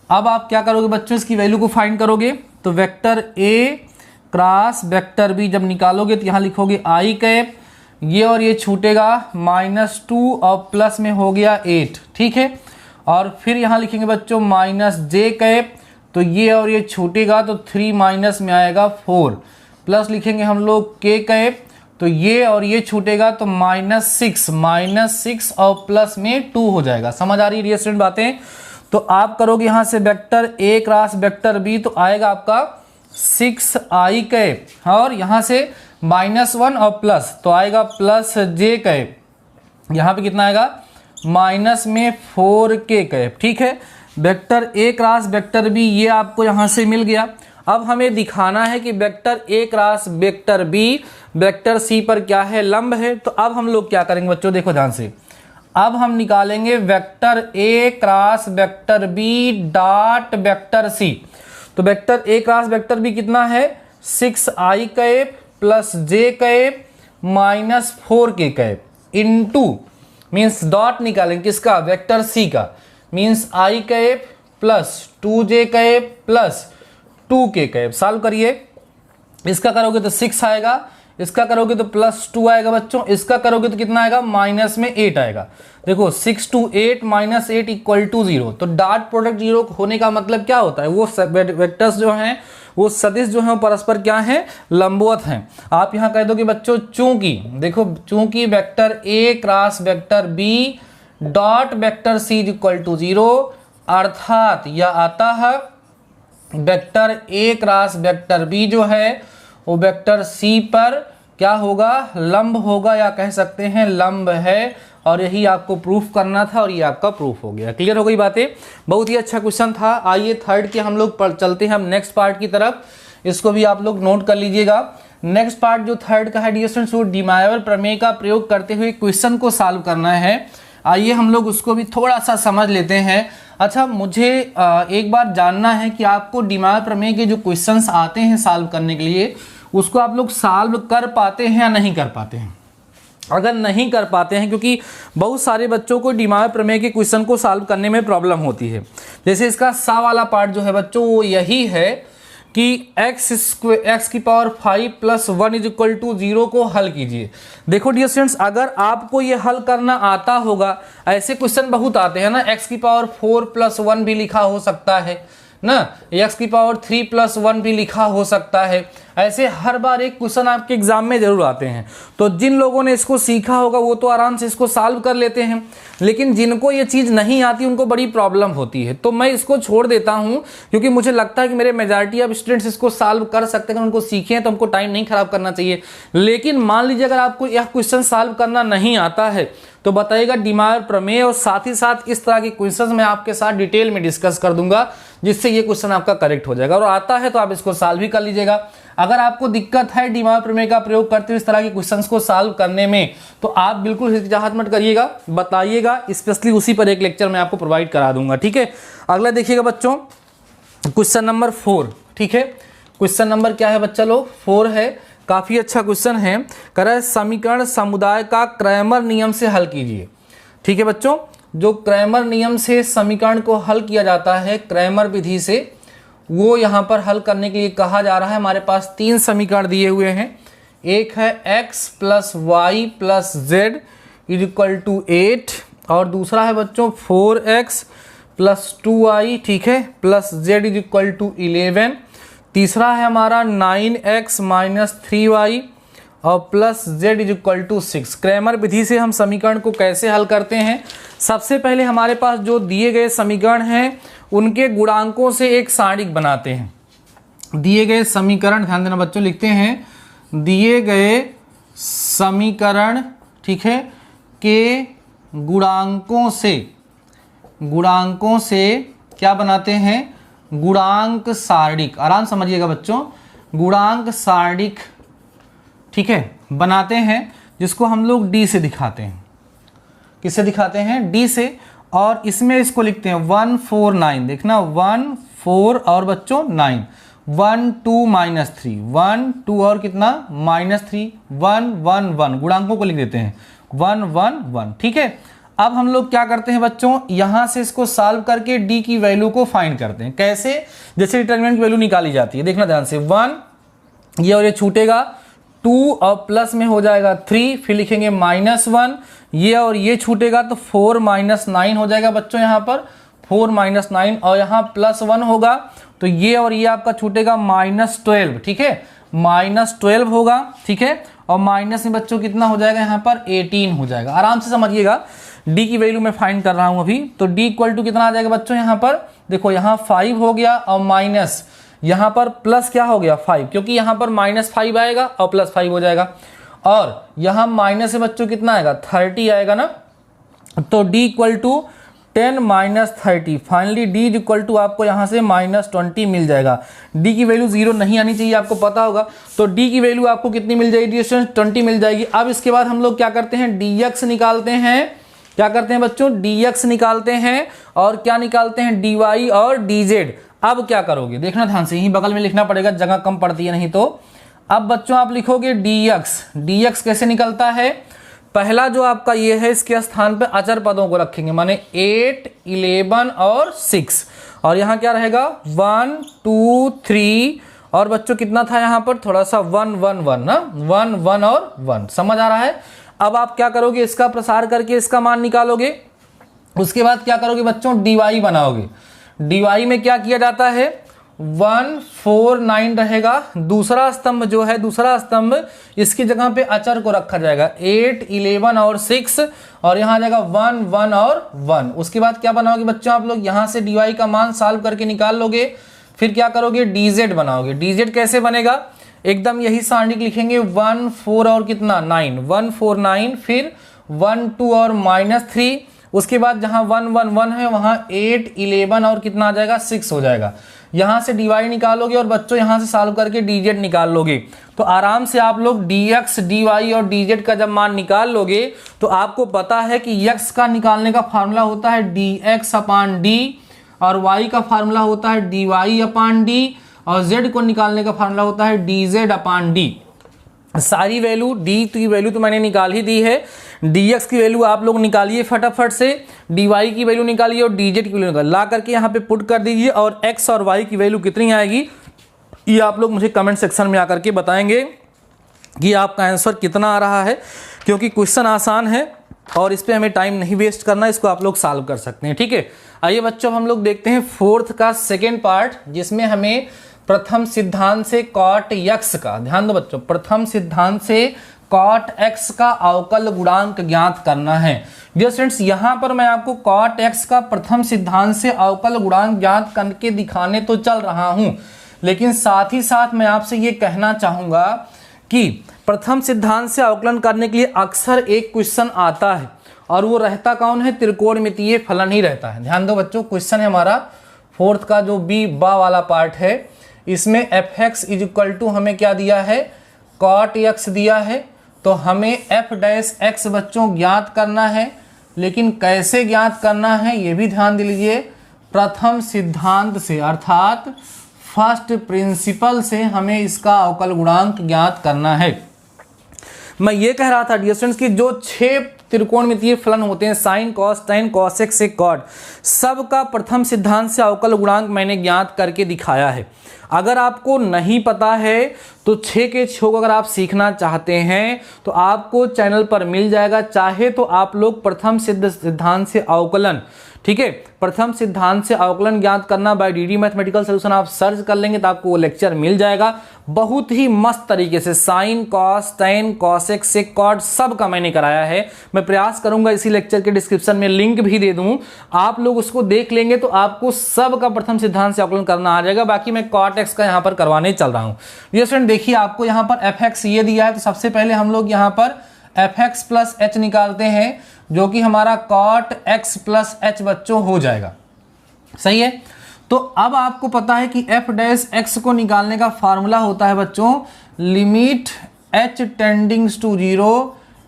अब आप क्या करोगे बच्चों, इसकी वैल्यू को फाइंड करोगे। तो vector a cross vector b जब निकालोगे तो यहाँ लिखोगे i कैप, ये और ये छूटेगा -2 और प्लस में हो गया 8, ठीक है। और फिर यहाँ लिखेंगे बच्चों माइनस जे कैप, तो ये और ये छूटेगा तो 3 माइनस में आएगा 4, प्लस लिखेंगे हम लोग के कैप, तो ये और ये छूटेगा तो -6 और प्लस में 2 हो जाएगा। समझ आ रही है स्टूडेंट बातें? तो आप करोगे यहाँ से vector A cross vector B, तो आएगा आपका 6i कैप, और यहाँ से -1 और प्लस तो आएगा प्लस जे कैप, यहाँ पे कितना आएगा माइनस में 4k कैप। ठीक है, vector A cross vector B ये आपको यहाँ से मिल गया। अब हमें दिखाना है कि vector A cross vector B vector C पर क्या है, लंब है। तो अब हम लोग क्या करेंगे बच्चों, देखो ध्यान से, अब हम निकालेंगे vector A cross vector B dot vector C। तो vector A cross vector B कितना है, 6i cap plus j cap minus 4k cap into, means dot निकालेंगे किसका, वेक्टर C का, means i cap plus 2j cap plus 2k cap. Solve करिए, इसका करोगे तो 6 आएगा, इसका करोगे तो +2 आएगा बच्चों, इसका करोगे तो कितना आएगा, माइनस में 8 आएगा। देखो 6 to 8 माइनस 8 इक्वल टू 0। तो डॉट प्रोडक्ट 0 होने का मतलब क्या होता है, वो वेक्टर्स जो हैं, वो सदिश जो है परस्पर क्या है, लंबवत हैं। आप यहाँ कह दो कि बच्चों चूंकि, देखो चूंकि vector A cross vector B dot vector C equal to 0, अर्थात यह आता है vector A cross vector B जो है वो वेक्टर C पर क्या होगा, लंब होगा, या कह सकते हैं लंब है। और यही आपको प्रूफ करना था और ये आपका प्रूफ हो गया। क्लियर हो गई बातें? बहुत ही अच्छा क्वेश्चन था। आइए थर्ड के हम लोग चलते हैं हम नेक्स्ट पार्ट की तरफ, इसको भी आप लोग नोट कर लीजिएगा। नेक्स्ट पार्ट जो थर्ड का है डियर स्टूडेंट्स, वो डिमायोर प्रमेय का प्रयोग करते हुए क्वेश्चन को सॉल्व करना है। आइए हम लोग उसको भी थोड़ा सा समझ लेते हैं। अच्छा, मुझे एक बार जानना है कि आपको डिमायोर प्रमेय के जो क्वेश्चंस आते हैं सॉल्व करने के लिए, उसको आप लोग सॉल्व कर पाते हैं या नहीं कर पाते हैं। अगर नहीं कर पाते हैं, क्योंकि बहुत सारे बच्चों को डिमायोर प्रमेय के क्वेश्चन को सॉल्व करने में प्रॉब्लम होती है। जैसे इसका सा वाला पार्ट जो है बच्चों, वो यही है कि x की पावर 5 + 1 = 0 को हल कीजिए। देखो डियर स्टूडेंट्स, अगर आपको ये हल करना आता होगा, ऐसे क्वेश्चन बहुत आते हैं ना, x की पावर 4 + 1 भी लिखा हो सकता है ना, x की पावर 3 + 1 भी लिखा हो सकता है। ऐसे हर बार एक क्वेश्चन आपके एग्जाम में जरूर आते हैं। तो जिन लोगों ने इसको सीखा होगा वो तो आराम से इसको सॉल्व कर लेते हैं, लेकिन जिनको ये चीज़ नहीं आती उनको बड़ी प्रॉब्लम होती है। तो मैं इसको छोड़ देता हूँ, क्योंकि मुझे लगता है कि मेरे मेजॉरिटी ऑफ स्टूडेंट्स इसको सॉल्व कर सकते हैं, उनको सीखे हैं, तो हमको टाइम नहीं खराब करना चाहिए। लेकिन मान लीजिए अगर आपको यह क्वेश्चन सॉल्व करना नहीं आता है तो बताइएगा डिमायोर प्रमेय, और साथ ही साथ इस तरह के क्वेश्चन मैं आपके साथ डिटेल में डिस्कस कर दूंगा, जिससे ये क्वेश्चन आपका करेक्ट हो जाएगा। और आता है तो आप इसको सॉल्व भी कर लीजिएगा। अगर आपको दिक्कत है डिमायोर प्रमेय का प्रयोग करते हुए इस तरह के क्वेश्चंस को सॉल्व करने में, तो आप बिल्कुल हिचकिचाहट मत करिएगा, बताइएगा, स्पेशली उसी पर एक लेक्चर मैं आपको प्रोवाइड करा दूंगा। ठीक है, अगला देखिएगा बच्चों, क्वेश्चन नंबर 4। ठीक है, क्वेश्चन नंबर क्या है बच्चा लोग, 4 है। काफी अच्छा क्वेश्चन है। कह रहा है समीकरण समुदाय का क्रैमर नियम से हल कीजिए। ठीक है बच्चों, जो क्रैमर नियम से समीकरण को हल किया जाता है, क्रैमर विधि से, वो यहाँ पर हल करने के लिए कहा जा रहा है। हमारे पास 3 समीकरण दिए हुए हैं। एक है x + y + z = 8, और दूसरा है बच्चों 4x + 2y, ठीक है, प्लस z = 11। तीसरा है हमारा 9x - 3y और प्लस z = 6। क्रैमर विधि से हम समीकरण को कैसे हल करते हैं? सबसे पहले हमारे पास जो दिए गए समीकरण हैं उनके गुणांकों से एक सारणिक बनाते हैं। दिए गए समीकरण, ध्यान देना बच्चों, लिखते हैं दिए गए समीकरण, ठीक है, के गुणांकों से क्या बनाते हैं, गुणांक सारणिक। आराम समझिएगा बच्चों, गुणांक सारणिक, ठीक है, बनाते हैं, जिसको हम लोग d से दिखाते हैं। किससे दिखाते हैं? d से। और इसमें इसको लिखते हैं 1 4 9। देखना 1 4 और बच्चों 9, 1 2 -3, 1 2 और कितना -3, 1 1 1। गुणांकों को लिख देते हैं 1 1 1। ठीक है, अब हम लोग क्या करते हैं बच्चों, यहां से इसको सॉल्व करके d की वैल्यू को फाइंड करते हैं। कैसे? जैसे डिटरमिनेंट की वैल्यू निकाली जाती है, देखना ध्यान से, 1 ये और ये छूटेगा, 2 और प्लस में हो जाएगा 3, फिर लिखेंगे -1, ये और ये छूटेगा तो 4 - 9 हो जाएगा बच्चों यहाँ पर, 4 माइनस 9 और यहाँ +1 होगा तो ये और ये आपका छूटेगा -12, ठीक है, -12 होगा, ठीक है, और माइनस में बच्चों कितना हो जाएगा यहाँ पर 18 हो जाएगा। आराम से समझिएगा, d की वैल्यू मैं फाइंड कर रहा हूँ अभी, तो d इक्वल टू कितना आ जाएगा बच्चों, यहाँ पर देखो यहाँ 5 हो गया और माइनस यहाँ पर प्लस क्या हो गया 5, क्योंकि यहाँ पर -5 आएगा और +5 हो जाएगा, और यहाँ माइनस से बच्चों कितना आएगा 30 आएगा ना, तो d equal to 10 minus 30, finally d equal to आपको यहाँ से -20 मिल जाएगा। d की वैल्यू 0 नहीं आनी चाहिए, आपको पता होगा, तो d की वैल्यू आपको कितनी मिल जाएगी स्टूडेंट्स, 20 मिल जाएगी। अब इसके बाद हम लोग क्या करते हैं, dx निकालते हैं, क्या करते हैं बच्चों, dx निकालते हैं, और क्या निकालते हैं, dy और dz। अब क्या करोगे, देखना ध्यान से, यही बगल में लिखना पड़ेगा, जगह कम पड़ती है नहीं तो। अब बच्चों आप लिखोगे dx कैसे निकलता है, पहला जो आपका ये है, इसके स्थान पे अचर पदों को रखेंगे, माने 8, 11 और 6, और यहाँ क्या रहेगा 1, 2, 3, और बच्चों कितना था यहाँ पर, थोड़ा सा 1, 1, 1 ना, 1, 1 और 1, समझ आ रहा है। अब आप क्या करोगे, इसका प्रसार करके इसका मान निकालोगे, उसके बाद क्या करोगे बच्चों, dy बनाओगे। dy में क्या किया जाता है, 1, 4, 9 रहेगा, दूसरा स्तंभ जो है, दूसरा स्तंभ इसकी जगह पे अचर को रखा जाएगा 8, 11 और 6, और यहाँ आ जाएगा 1, 1 और 1। उसके बाद क्या बनाओगे बच्चों आप लोग, यहाँ से dy का मान सॉल्व करके निकाल लोगे, फिर क्या करोगे dz बनाओगे। dz कैसे बनेगा, एकदम यही सारणी लिखेंगे, 1, 4 और कितना 9, 1, 4, 9, फिर 1, 2 और -3, उसके बाद जहाँ 1, 1, 1 है वहाँ 8, 11 और कितना आ जाएगा 6 हो जाएगा। यहाँ से dy निकालोगे और बच्चों यहाँ से सॉल्व करके dz निकाल लोगे, तो आराम से आप लोग dx, dy और dz का जब मान निकाल लोगे तो आपको पता है कि x का निकालने का फार्मूला होता है dx/d, और y का फार्मूला होता है dy/d, और z को निकालने का फार्मूला होता है dz/d। सारी वैल्यू, d की वैल्यू तो मैंने निकाल ही दी है, dx की वैल्यू आप लोग निकालिए फटाफट से, dy की वैल्यू निकालिए और dz की वैल्यू ला करके यहाँ पे पुट कर दीजिए, और x और y की वैल्यू कितनी आएगी ये आप लोग मुझे कमेंट सेक्शन में आकर के बताएंगे कि आपका आंसर कितना आ रहा है, क्योंकि क्वेश्चन आसान है और इस पर हमें टाइम नहीं वेस्ट करना, इसको आप लोग सॉल्व कर सकते हैं, ठीक है। आइए बच्चों हम लोग देखते हैं 4th का सेकेंड पार्ट, जिसमें हमें प्रथम सिद्धांत से cot x का, ध्यान दो बच्चों, प्रथम सिद्धांत से cot x का अवकल गुणांक ज्ञात करना है। डियर स्टूडेंट्स, यहाँ पर मैं आपको cot x का प्रथम सिद्धांत से अवकल गुणांक ज्ञात करके दिखाने तो चल रहा हूँ, लेकिन साथ ही साथ मैं आपसे ये कहना चाहूँगा कि प्रथम सिद्धांत से अवकलन करने के लिए अक्सर एक क्वेश्चन आता है, और वो रहता कौन है, त्रिकोणमितीय फलन ही रहता है। ध्यान दो बच्चों, क्वेश्चन है हमारा 4th का जो बा वाला पार्ट है, इसमें fx इज इक्वल टू हमें क्या दिया है, cot x दिया है, तो हमें f' बच्चों ज्ञात करना है, लेकिन कैसे ज्ञात करना है ये भी ध्यान दे लीजिए, प्रथम सिद्धांत से अर्थात फर्स्ट प्रिंसिपल से हमें इसका अवकल गुणांक ज्ञात करना है। मैं ये कह रहा था डियर स्टूडेंट्स कि जो 6 त्रिकोणमितीय फलन होते हैं, साइन, कॉस, टेन, कॉसेक, सेक, कॉट, सबका प्रथम सिद्धांत से अवकल गुणांक मैंने ज्ञात करके दिखाया है। अगर आपको नहीं पता है तो 6 के 6 को अगर आप सीखना चाहते हैं तो आपको चैनल पर मिल जाएगा, चाहे तो आप लोग प्रथम सिद्धांत से अवकलन, ठीक है, प्रथम सिद्धांत से अवकलन ज्ञात करना बाय डीडी मैथमेटिकल सॉल्यूशन आप सर्च कर लेंगे तो आपको वो लेक्चर मिल जाएगा। बहुत ही मस्त तरीके से साइन, कॉस, टेन, कॉसेक, सेक, कॉट सब का मैंने कराया है। मैं प्रयास करूंगा इसी लेक्चर के डिस्क्रिप्शन में लिंक भी दे दूं, आप लोग उसको देख लेंगे तो आपको सब का प्रथम सिद्धांत से अवकलन करना आ जाएगा। बाकी मैं कॉट एक्स का यहाँ पर करवाने चल रहा हूँ। ये स्टूडेंट देखिए, आपको यहाँ पर एफ एक्स ये दिया है, तो सबसे पहले हम लोग यहाँ पर एफ एक्स प्लस एच निकालते हैं, जो कि हमारा cot x प्लस एच बच्चों हो जाएगा। सही है, तो अब आपको पता है कि f डैश x को निकालने का फार्मूला होता है बच्चों limit h tendings to 0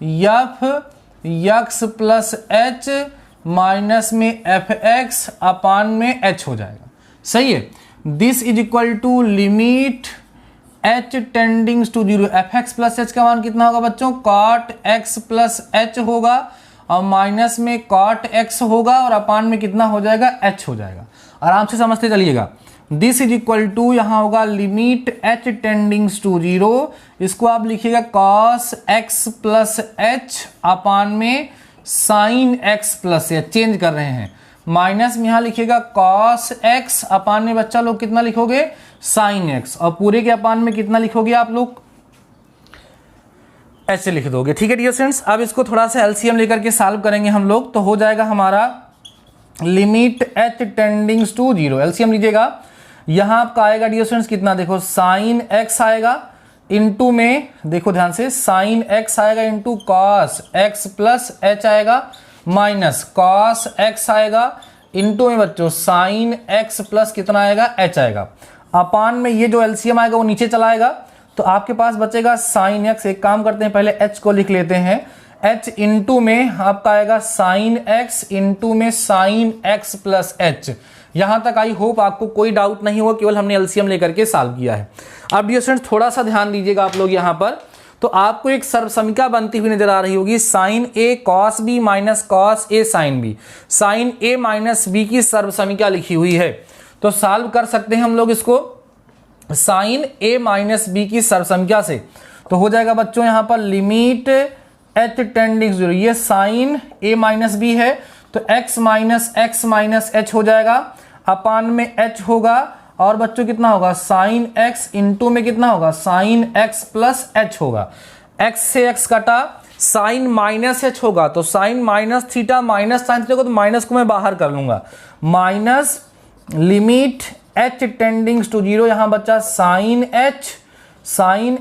f x plus h minus में एफ एक्स अपान में h हो जाएगा। सही है, this is equal to limit h tendings to 0, f x plus h का मान कितना होगा बच्चों, cot x प्लस एच होगा और माइनस में cot x होगा और अपान में कितना हो जाएगा, h हो जाएगा। आराम से समझते चलिएगा। दिस इज इक्वल टू यहाँ होगा लिमिट h टेंडिंग्स टू 0, इसको आप लिखिएगा cos x प्लस एच अपान में sin x plus H, change कर रहे हैं, माइनस में यहाँ लिखिएगा कॉस एक्स, अपान में बच्चा लोग कितना लिखोगे साइन एक्स, और पूरे के अपान में कितना लिखोगे आप लोग ऐसे लिख दोगे। ठीक है डियर स्टूडेंट्स, अब इसको थोड़ा सा एलसीएम लेकर के सॉल्व करेंगे हम लोग, तो हो जाएगा हमारा लिमिट एच टेंडिंग्स टू 0, एलसीएम लीजिएगा। यहाँ आपका आएगा डियर स्टूडेंट्स कितना, देखो साइन एक्स आएगा, इनटू में देखो ध्यान से साइन एक्स आएगा into cos x plus H आएगा, माइनस कॉस एक्स आएगा इंटू में बच्चों साइन एक्स प्लस कितना आएगा एच आएगा, अपान में ये जो एलसीएम आएगा वो नीचे चला आएगा, तो आपके पास बचेगा साइन एक्स। एक काम करते हैं पहले एच को लिख लेते हैं, एच इंटू में आपका आएगा साइन एक्स इंटू में साइन एक्स प्लस एच। यहां तक आई होप आपको कोई डाउट नहीं होगा, केवल हमने एलसीएम लेकर के सॉल्व किया है। अब डियर स्टूडेंट्स थोड़ा सा ध्यान दीजिएगा आप लोग यहाँ पर, तो आपको एक सर्वसमीका बनती हुई नजर आ रही होगी, sign A cos B minus cos A sine B, sign A minus B की सर्वसमीका लिखी हुई है। तो सॉल्व कर सकते हैं हम लोग इसको साइन ए माइनस बी की सर्वसंख्या से, तो हो जाएगा बच्चों यहाँ पर लिमिट एच टेंडिंग 0, ये साइन ए माइनस बी है तो x माइनस एच हो जाएगा, अपान में h होगा, और बच्चों कितना होगा साइन x इंटू में कितना होगा साइन x प्लस एच होगा, x से x कटा, साइन माइनस एच होगा तो sine minus theta minus sine theta को, तो माइनस को मैं बाहर कर लूंगा, minus limit h tendings to 0, यहां बच्चा साइन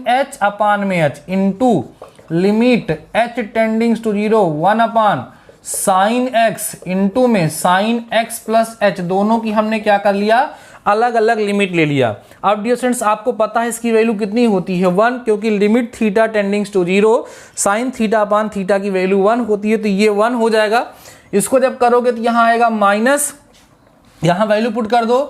h अपान में h into limit h tendings to 0 1 upon sine x into में साइन x प्लस h, दोनों की हमने क्या कर लिया अलग अलग लिमिट ले लिया। अब डियर स्टूडेंट्स आपको पता है इसकी वैल्यू कितनी होती है 1, क्योंकि limit theta tendings to 0 sine theta upon theta की वैल्यू 1 होती है, तो ये 1 हो जाएगा। इसको जब करोगे तो यहाँ आएगा माइनस, यहाँ वैल्यू पुट कर दो,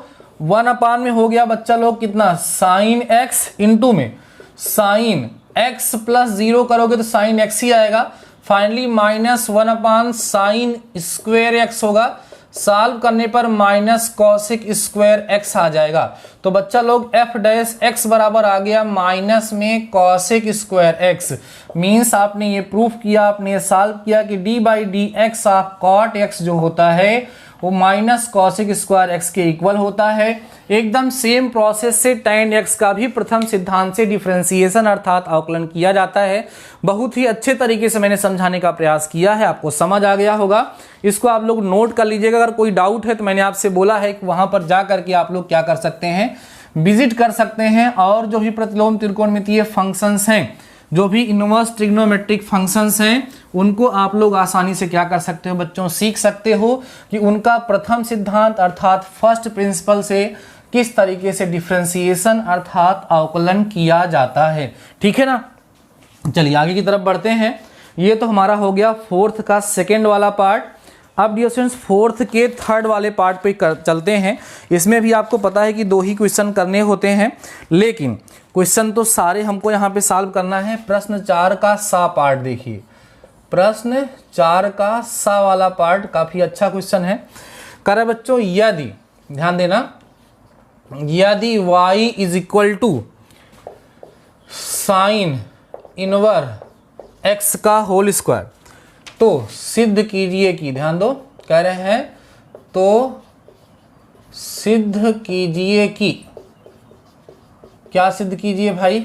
1 अपान में हो गया बच्चा लोग कितना साइन x इंटू में साइन x प्लस 0 करोगे तो साइन x ही आएगा, finally minus 1 upon sine square x होगा, सॉल्व करने पर माइनस कॉसिक स्क्वायर x आ जाएगा। तो बच्चा लोग f डैश x बराबर आ गया माइनस में कॉसिक स्क्वायर x, मीन्स आपने ये प्रूफ किया, आपने ये सॉल्व किया कि d by D x of cot x जो होता है वो माइनस कॉसिक स्क्वायर x के इक्वल होता है। एकदम सेम प्रोसेस से tan x का भी प्रथम सिद्धांत से डिफरेंशिएशन अर्थात अवकलन किया जाता है। बहुत ही अच्छे तरीके से मैंने समझाने का प्रयास किया है, आपको समझ आ गया होगा। इसको आप लोग नोट कर लीजिएगा, अगर कोई डाउट है तो मैंने आपसे बोला है कि वहां पर जा करके आप लोग क्या कर सकते हैं, विजिट कर सकते हैं, और जो भी प्रतिलोम त्रिकोणमितीय फंक्शंस हैं, जो भी इनवर्स ट्रिग्नोमेट्रिक फंक्शंस हैं, उनको आप लोग आसानी से क्या कर सकते हो बच्चों, सीख सकते हो कि उनका प्रथम सिद्धांत अर्थात फर्स्ट प्रिंसिपल से किस तरीके से डिफरेंशिएशन अर्थात अवकलन किया जाता है। ठीक है ना, चलिए आगे की तरफ बढ़ते हैं। ये तो हमारा हो गया फोर्थ का सेकेंड वाला पार्ट। अब डियर स्टूडेंट्स फोर्थ के थर्ड वाले पार्ट पे चलते हैं। इसमें भी आपको पता है कि 2 ही क्वेश्चन करने होते हैं, लेकिन क्वेश्चन तो सारे हमको यहाँ पे सॉल्व करना है। प्रश्न 4 का सा पार्ट देखिए, प्रश्न 4 का सा वाला पार्ट काफी अच्छा क्वेश्चन है। करे बच्चों, यदि ध्यान देना, यदि y is equal to sine inverse x का होल स्क्वायर, तो सिद्ध कीजिए कि, ध्यान दो कह रहे हैं, तो सिद्ध कीजिए कि, क्या सिद्ध कीजिए भाई,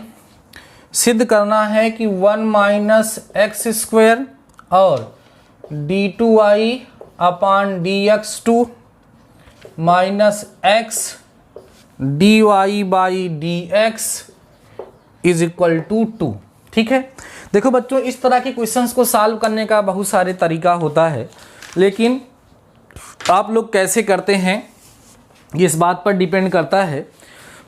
सिद्ध करना है कि 1 माइनस एक्स स्क्वायर और d2y upon dx2 minus x dy by dx is equal to 2। ठीक है, देखो बच्चों इस तरह के क्वेश्चंस को सॉल्व करने का बहुत सारे तरीका होता है, लेकिन आप लोग कैसे करते हैं ये इस बात पर डिपेंड करता है।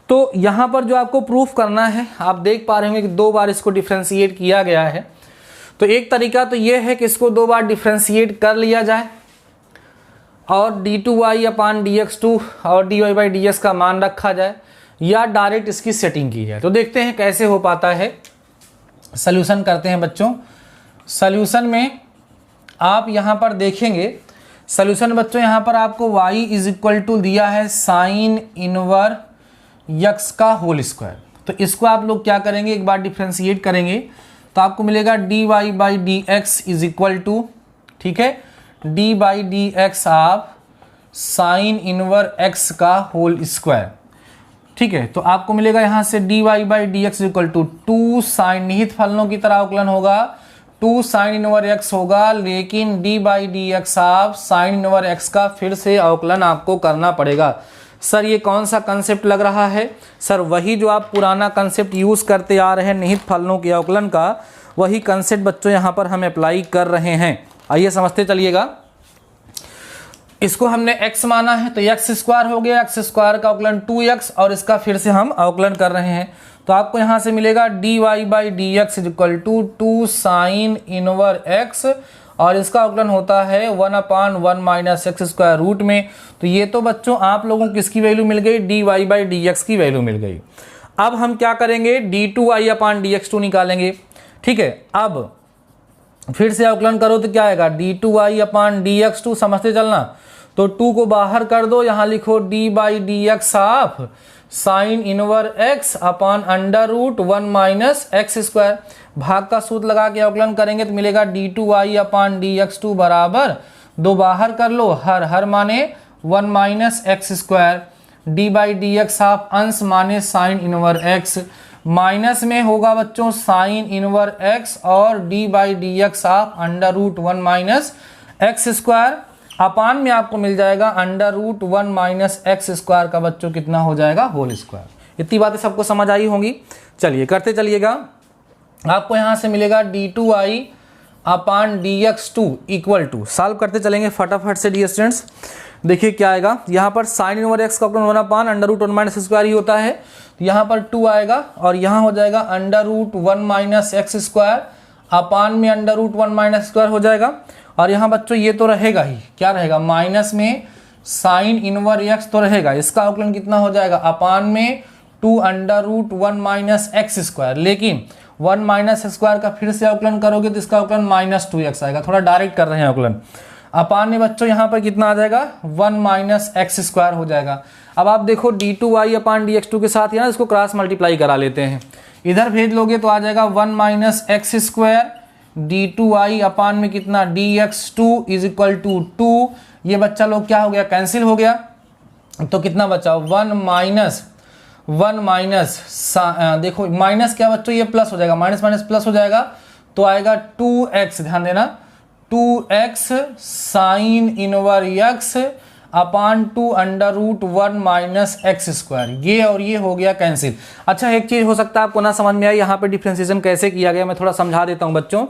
तो यहाँ पर जो आपको प्रूफ करना है, आप देख पा रहे होंगे कि 2 बार इसको डिफ्रेंशिएट किया गया है। तो एक तरीका तो ये है कि इसको 2 बार डिफ्रेंशिएट कर लिया जाए और d2y अपान dx2 और dy बाई ds का मान रखा जाए, या डायरेक्ट इसकी सेटिंग की जाए। तो देखते हैं कैसे हो पाता है। सॉल्यूशन करते हैं बच्चों। सॉल्यूशन में आप यहाँ पर देखेंगे, सॉल्यूशन बच्चों यहाँ पर आपको y इज इक्वल टू दिया है साइन इनवर x का होल स्क्वायर। तो इसको आप लोग क्या करेंगे, एक बार डिफ्रेंशिएट करेंगे तो आपको मिलेगा dy by dx is equal to, ठीक है, d by D x of sine inverse x का होल स्क्वायर। ठीक है, तो आपको मिलेगा यहाँ से dy by D x equal to 2 sine, निहित फलनों की तरह अवकलन होगा, 2 साइन इनवर x होगा, लेकिन d बाई डी एक्स आप साइन इनवर x का फिर से अवकलन आपको करना पड़ेगा। सर ये कौन सा कंसेप्ट लग रहा है? सर वही जो आप पुराना कंसेप्ट यूज़ करते आ रहे हैं निहित फलनों के अवकलन का, वही कंसेप्ट बच्चों यहाँ पर हम अप्लाई कर रहे हैं। आइए समझते चलिएगा। इसको हमने x माना है तो x स्क्वायर हो गया, x स्क्वायर का अवकलन 2x और इसका फिर से हम अवकलन कर रहे हैं। तो आपको यहाँ से मिलेगा dy by D x equal to 2 sine inverse x और इसका अवकलन होता है 1/1 माइनस एक्स स्क्वायर रूट में। तो ये तो बच्चों आप लोगों को किसकी वैल्यू मिल गई? dy बाई डी एक्स की वैल्यू मिल गई। अब हम क्या करेंगे? d2i अपान dx2 निकालेंगे। ठीक है, अब फिर से अवकलन करो तो क्या आएगा? d2i अपान dx2, समझते चलना। तो 2 को बाहर कर दो, यहाँ लिखो d by D x of sine inverse x upon under root 1 minus x square. भाग का सूत्र लगा के अवकलन करेंगे तो मिलेगा d2i अपान dx2 बराबर 2 बाहर कर लो, हर हर माने 1 minus x square, d by D x of अंश माने साइन इनवर x, माइनस में होगा बच्चों साइन इनवर x और d by D x of under root 1 minus x square, upon में आपको मिल जाएगा under root 1 minus x square का बच्चों कितना हो जाएगा? Whole square. इतनी बातें सबको समझ आई होंगी। चलिए करते चलिएगा। आपको यहाँ से मिलेगा d2i upon dx2 equal to, solve करते चलेंगे फटाफट से डियर स्टूडेंट्स। देखिए क्या आएगा, यहाँ पर साइन इनवर एक्स का अवकलन 1 upon under root 1 minus square ही होता है, तो यहाँ पर 2 आएगा और यहाँ हो जाएगा under root 1 minus x square, upon में अंडर रूट 1 माइनस स्क्वायर हो जाएगा। और यहाँ बच्चों ये तो रहेगा ही, क्या रहेगा? माइनस में साइन इनवर एक्स तो रहेगा, इसका अवकलन कितना हो जाएगा? अपान में 2 under root 1 minus x square, लेकिन 1 माइनस स्क्वायर का फिर से अवकलन करोगे तो इसका अवकलन माइनस 2x आएगा। थोड़ा डायरेक्ट कर रहे हैं अवकलन। अपान में बच्चों यहाँ पर कितना आ जाएगा? 1 माइनस एक्स स्क्वायर हो जाएगा। अब आप देखो d2i अपान dx2 के साथ यहाँ इसको क्रॉस मल्टीप्लाई करा लेते हैं, इधर भेज लोगे तो आ जाएगा 1 माइनस एक्स स्क्वायर, d2i अपान में कितना? dx2 is equal to 2। ये बच्चा लोग क्या हो गया? कैंसिल हो गया। तो कितना बचा? 1 माइनस देखो माइनस क्या बच्चों? ये प्लस हो जाएगा, माइनस माइनस प्लस हो जाएगा तो आएगा 2x, ध्यान देना, 2x sine inverse x upon 2 under root 1 minus x square. ये और ये हो गया कैंसिल। अच्छा एक चीज़ हो सकता है आपको ना समझ में आई, यहाँ पे डिफ्रेंसिएशन कैसे किया गया मैं थोड़ा समझा देता हूँ बच्चों।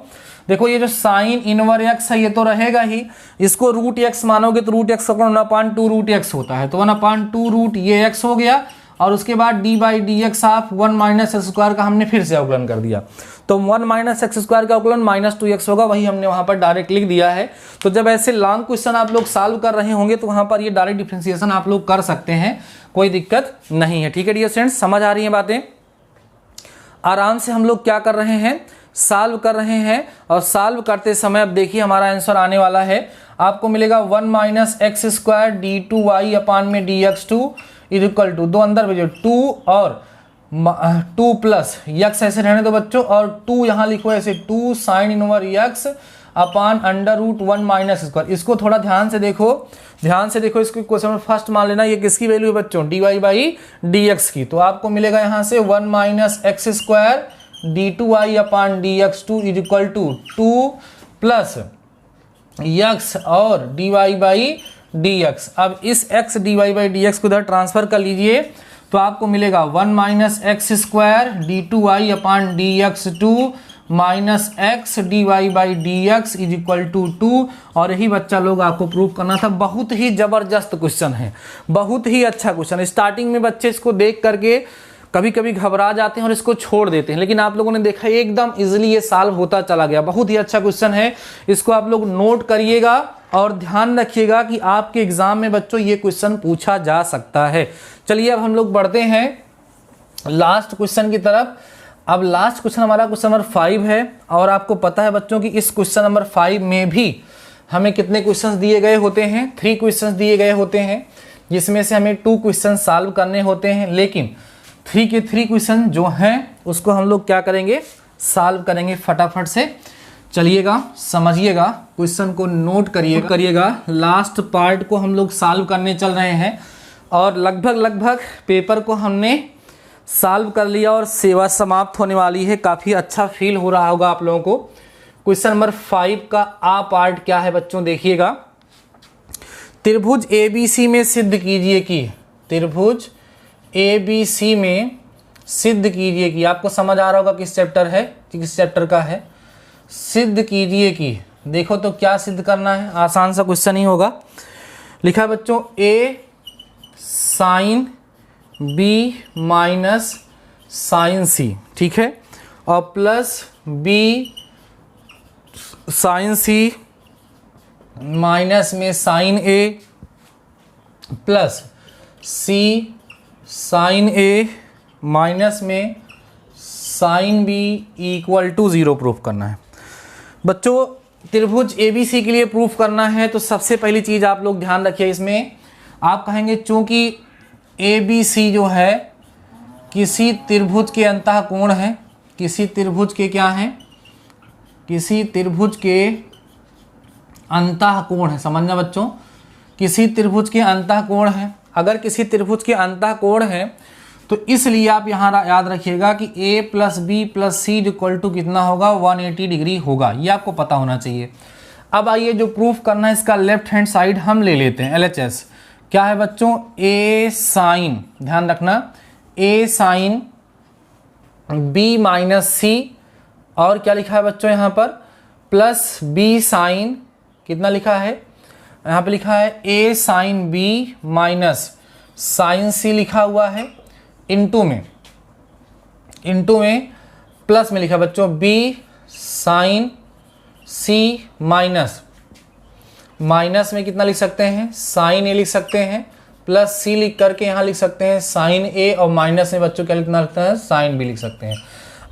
देखो ये जो साइन इनवर x है ये तो रहेगा ही, इसको रूट x मानोगे तो रूट x का 1/2 रूट x होता है, तो 1/2 रूट ये x हो गया और उसके बाद d by D x of 1 minus x square का हमने फिर से अवकलन कर दिया, तो 1 माइनस एक्स स्क्वायर का अवकलन माइनस 2x होगा, वही हमने वहाँ पर डायरेक्ट लिख दिया है। तो जब ऐसे लॉन्ग क्वेश्चन आप लोग सॉल्व कर रहे होंगे तो वहाँ पर ये डायरेक्ट डिफरेंशिएशन आप लोग कर सकते हैं, कोई दिक्कत नहीं है। ठीक है डियर स्टूडेंट्स, समझ आ रही है बातें? आराम से हम लोग क्या कर रहे हैं? सॉल्व कर रहे हैं, और सॉल्व करते समय अब देखिए हमारा आंसर आने वाला है, आपको मिलेगा 1 माइनस एक्स स्क्वायर d2y अपान में dx2 इज इक्वल टू, 2 अंदर भेजो 2 और 2 प्लस यक्स ऐसे रहने दो बच्चों, और 2 यहाँ लिखो ऐसे 2 sine inverse x upon under root 1 minus square. इसको थोड़ा ध्यान से देखो, इसको क्वेश्चन में फर्स्ट मान लेना, ये किसकी वैल्यू है बच्चों? dy बाई डी एक्स की। तो आपको मिलेगा यहाँ से 1 minus x square d2y upon dx2 is equal to 2 plus x और dy बाई dx। अब इस x dy बाई dx को इधर ट्रांसफर कर लीजिए तो आपको मिलेगा 1 minus x square d2y upon dx2 minus x dy by dx is equal to 2। और यही बच्चा लोग आपको प्रूव करना था। बहुत ही ज़बरदस्त क्वेश्चन है, बहुत ही अच्छा क्वेश्चन। स्टार्टिंग में बच्चे इसको देख करके कभी कभी घबरा जाते हैं और इसको छोड़ देते हैं, लेकिन आप लोगों ने देखा एकदम इजीली ये सॉल्व होता चला गया। बहुत ही अच्छा क्वेश्चन है, इसको आप लोग नोट करिएगा और ध्यान रखिएगा कि आपके एग्जाम में बच्चों ये क्वेश्चन पूछा जा सकता है। चलिए अब हम लोग बढ़ते हैं लास्ट क्वेश्चन की तरफ। अब लास्ट क्वेश्चन हमारा क्वेश्चन नंबर 5 है, और आपको पता है बच्चों कि इस क्वेश्चन नंबर 5 में भी हमें कितने क्वेश्चंस दिए गए होते हैं? 3 क्वेश्चंस दिए गए होते हैं, जिसमें से हमें 2 क्वेश्चन सॉल्व करने होते हैं, लेकिन 3 के 3 क्वेश्चन जो हैं उसको हम लोग क्या करेंगे? सॉल्व करेंगे फटाफट से। चलिएगा समझिएगा, क्वेश्चन को नोट करिएगा। लास्ट पार्ट को हम लोग सॉल्व करने चल रहे हैं और लगभग पेपर को हमने सॉल्व कर लिया और सेवा समाप्त होने वाली है। काफ़ी अच्छा फील हो रहा होगा आप लोगों को। क्वेश्चन नंबर 5 का आ पार्ट क्या है बच्चों, देखिएगा। त्रिभुज ABC में सिद्ध कीजिए कि, त्रिभुज ABC में सिद्ध कीजिए कि, आपको समझ आ रहा होगा किस चैप्टर है, किस चैप्टर का है। सिद्ध कीजिए कि, देखो तो क्या सिद्ध करना है, आसान सा क्वेश्चन ही होगा। लिखा है बच्चों A sine B minus sine C, ठीक है, और plus B sine C minus में sine A plus C sine A minus में sine B equal to 0 proof करना है। बच्चों त्रिभुज ABC के लिए प्रूफ करना है तो सबसे पहली चीज़ आप लोग ध्यान रखिए, इसमें आप कहेंगे चूंकि ABC जो है किसी त्रिभुज के अंतःकोण है, किसी त्रिभुज के क्या है, किसी त्रिभुज के अंतःकोण है, समझना बच्चों, किसी त्रिभुज के अंतःकोण है। अगर किसी त्रिभुज के अंतःकोण है तो इसलिए आप यहाँ याद रखिएगा कि A plus B plus C equal to कितना होगा, 180 डिग्री होगा। ये आपको पता होना चाहिए। अब आइए जो प्रूफ करना है इसका लेफ्ट हैंड साइड हम ले लेते हैं, LHS क्या है बच्चों, A साइन, ध्यान रखना, A sine B minus C, और क्या लिखा है बच्चों यहाँ पर, प्लस B साइन, कितना लिखा है यहाँ पे, लिखा है A sine B minus sine C लिखा हुआ है, इनटू में प्लस में लिखा बच्चों B साइन C माइनस में कितना लिख सकते हैं, साइन A लिख सकते हैं, प्लस C लिख करके यहाँ लिख सकते हैं साइन A, और माइनस में बच्चों क्या लिखना लगता है, साइन B लिख सकते हैं।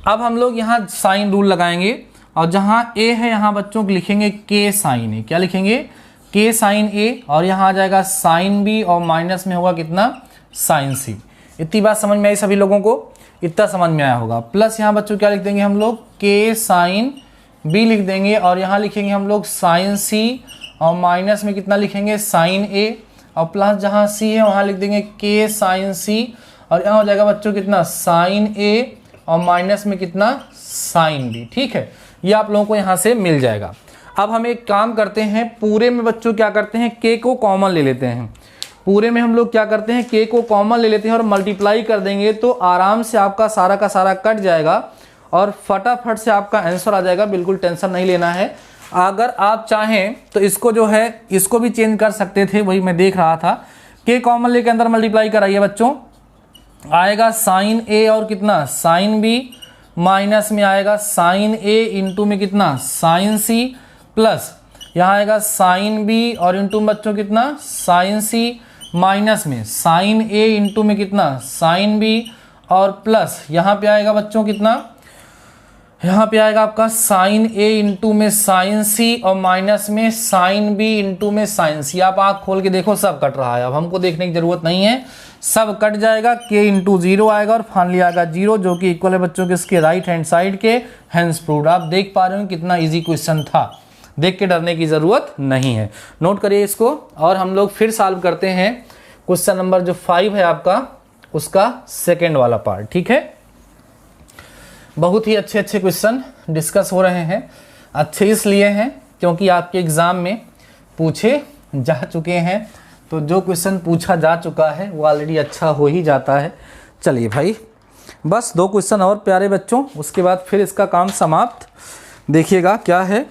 अब हम लोग यहाँ साइन रूल लगाएंगे और जहाँ A है यहाँ बच्चों लिखेंगे K साइन A, क्या लिखेंगे, K साइन A, और यहाँ आ जाएगा साइन B, और माइनस में होगा कितना, साइन C। इतनी बात समझ में आई सभी लोगों को, इतना समझ में आया होगा। प्लस यहाँ बच्चों क्या लिख देंगे हम लोग, K साइन B लिख देंगे, और यहाँ लिखेंगे हम लोग साइन C, और माइनस में कितना लिखेंगे, साइन A, और प्लस जहाँ C है वहाँ लिख देंगे K साइन C, और यहाँ हो जाएगा बच्चों कितना, साइन A, और माइनस में कितना, साइन B। ठीक है, ये आप लोगों को यहाँ से मिल जाएगा। अब हम एक काम करते हैं, पूरे में बच्चों क्या करते हैं, K को कॉमन ले लेते हैं। पूरे में हम लोग क्या करते हैं, K को कॉमन ले लेते हैं और मल्टीप्लाई कर देंगे तो आराम से आपका सारा का सारा कट जाएगा और फटाफट से आपका आंसर आ जाएगा। बिल्कुल टेंशन नहीं लेना है। अगर आप चाहें तो इसको जो है इसको भी चेंज कर सकते थे, वही मैं देख रहा था। K कॉमन लेके अंदर मल्टीप्लाई कराइए बच्चों, आएगा साइन A और कितना, साइन B, माइनस में आएगा साइन A इंटू में कितना, साइन C, प्लस यहाँ आएगा साइन B और इंटू में बच्चों कितना, साइन C, माइनस में साइन A इंटू में कितना, साइन B, और प्लस यहाँ पे आएगा बच्चों कितना, यहाँ पे आएगा आपका साइन A इंटू में साइन C, और माइनस में साइन B इंटू में साइन C। आप आँख खोल के देखो सब कट रहा है, अब हमको देखने की जरूरत नहीं है, सब कट जाएगा। K इंटू 0 आएगा और फाइनली आएगा 0, जो कि इक्वल है बच्चों के इसके राइट हैंड साइड के। Hence proved. आप देख पा रहे हो कितना ईजी क्वेश्चन था, देख के डरने की ज़रूरत नहीं है। नोट करिए इसको, और हम लोग फिर सॉल्व करते हैं क्वेश्चन नंबर जो 5 है आपका, उसका सेकेंड वाला पार्ट। ठीक है, बहुत ही अच्छे अच्छे क्वेश्चन डिस्कस हो रहे हैं। अच्छे इसलिए हैं क्योंकि आपके एग्ज़ाम में पूछे जा चुके हैं, तो जो क्वेश्चन पूछा जा चुका है वो ऑलरेडी अच्छा हो ही जाता है। चलिए भाई, बस 2 क्वेश्चन और प्यारे बच्चों, उसके बाद फिर इसका काम समाप्त। देखिएगा क्या है,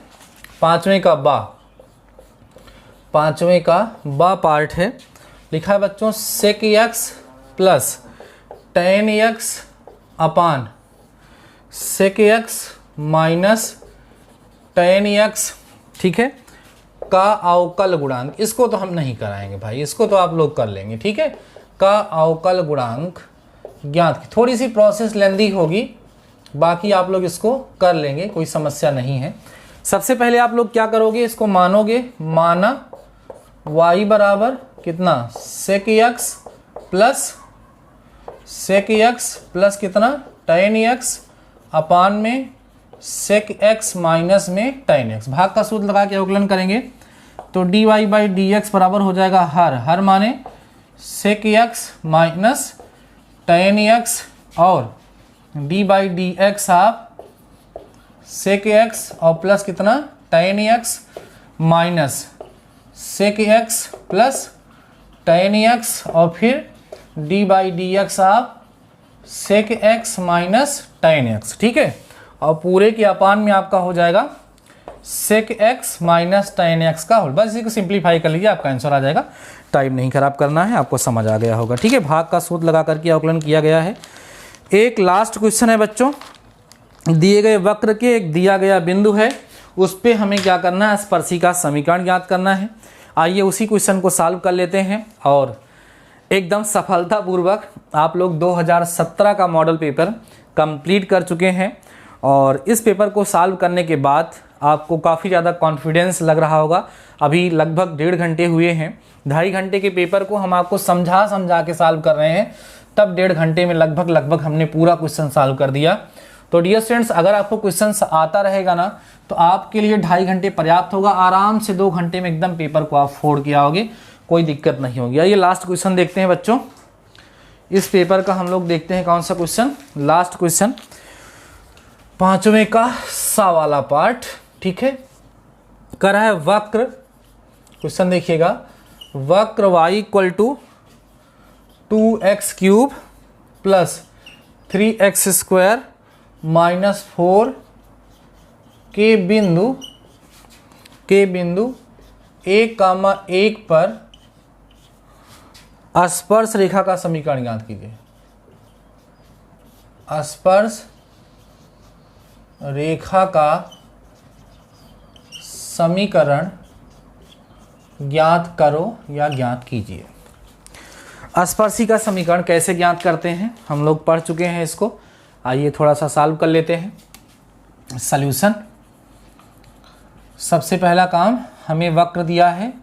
पांचवें का बा पार्ट है। लिखा है बच्चों sec x plus tan x upon sec x minus tan x, ठीक है, का अवकल गुणांक। इसको तो हम नहीं कराएंगे भाई, इसको तो आप लोग कर लेंगे। ठीक है, का अवकल गुणांक ज्ञात की थोड़ी सी प्रोसेस लेंदी होगी, बाकी आप लोग इसको कर लेंगे, कोई समस्या नहीं है। सबसे पहले आप लोग क्या करोगे, इसको मानोगे, माना y बराबर कितना, सेक एक्स प्लस कितना, टेन एक्स अपान में सेक एक्स माइनस में tan x। भाग का सूत्र लगा के अवकलन करेंगे तो dy बाई डी एक्स बराबर हो जाएगा हर माने sec x minus tan x और डी बाई डी एक्स आप सेक एक्स और प्लस कितना tan x minus sec x plus tan x और फिर डी बाई डी एक्स आप sec x minus tan x। ठीक है, और पूरे के अपान में आपका हो जाएगा sec x minus tan x का होल। बस इसी को सिंप्लीफाई कर लीजिए, आपका आंसर आ जाएगा। टाइम नहीं खराब करना है, आपको समझ आ गया होगा। ठीक है, भाग का सूत्र लगा करके अवकलन किया गया है। एक लास्ट क्वेश्चन है बच्चों, दिए गए वक्र के एक दिया गया बिंदु है, उस पर हमें क्या करना है, स्पर्शिका समीकरण ज्ञात करना है। आइए उसी क्वेश्चन को सॉल्व कर लेते हैं और एकदम सफलतापूर्वक आप लोग 2017 का मॉडल पेपर कंप्लीट कर चुके हैं। और इस पेपर को सॉल्व करने के बाद आपको काफ़ी ज़्यादा कॉन्फिडेंस लग रहा होगा। अभी लगभग 1.5 घंटे हुए हैं। 2.5 घंटे के पेपर को हम आपको समझा के सॉल्व कर रहे हैं, तब 1.5 घंटे में लगभग हमने पूरा क्वेश्चन सॉल्व कर दिया। तो डियर स्टूडेंट्स, अगर आपको क्वेश्चन आता रहेगा ना तो आपके लिए 2.5 घंटे पर्याप्त होगा। आराम से 2 घंटे में एकदम पेपर को आप फोड़ के आओगे, कोई दिक्कत नहीं होगी। आइए लास्ट क्वेश्चन देखते हैं बच्चों। इस पेपर का हम लोग देखते हैं कौन सा क्वेश्चन, लास्ट क्वेश्चन 5वें का सा वाला पार्ट। ठीक है, कर है वक्र, क्वेश्चन देखिएगा, वक्र y equal to 2x cube plus 3x square minus 4 के बिंदु 1,1 पर स्पर्श रेखा का समीकरण ज्ञात कीजिए। स्पर्श रेखा का समीकरण ज्ञात करो या ज्ञात कीजिए। स्पर्शी का समीकरण कैसे ज्ञात करते हैं हम लोग पढ़ चुके हैं इसको। आइए थोड़ा सा सॉल्व कर लेते हैं। सॉल्यूशन, सबसे पहला काम, हमें वक्र दिया है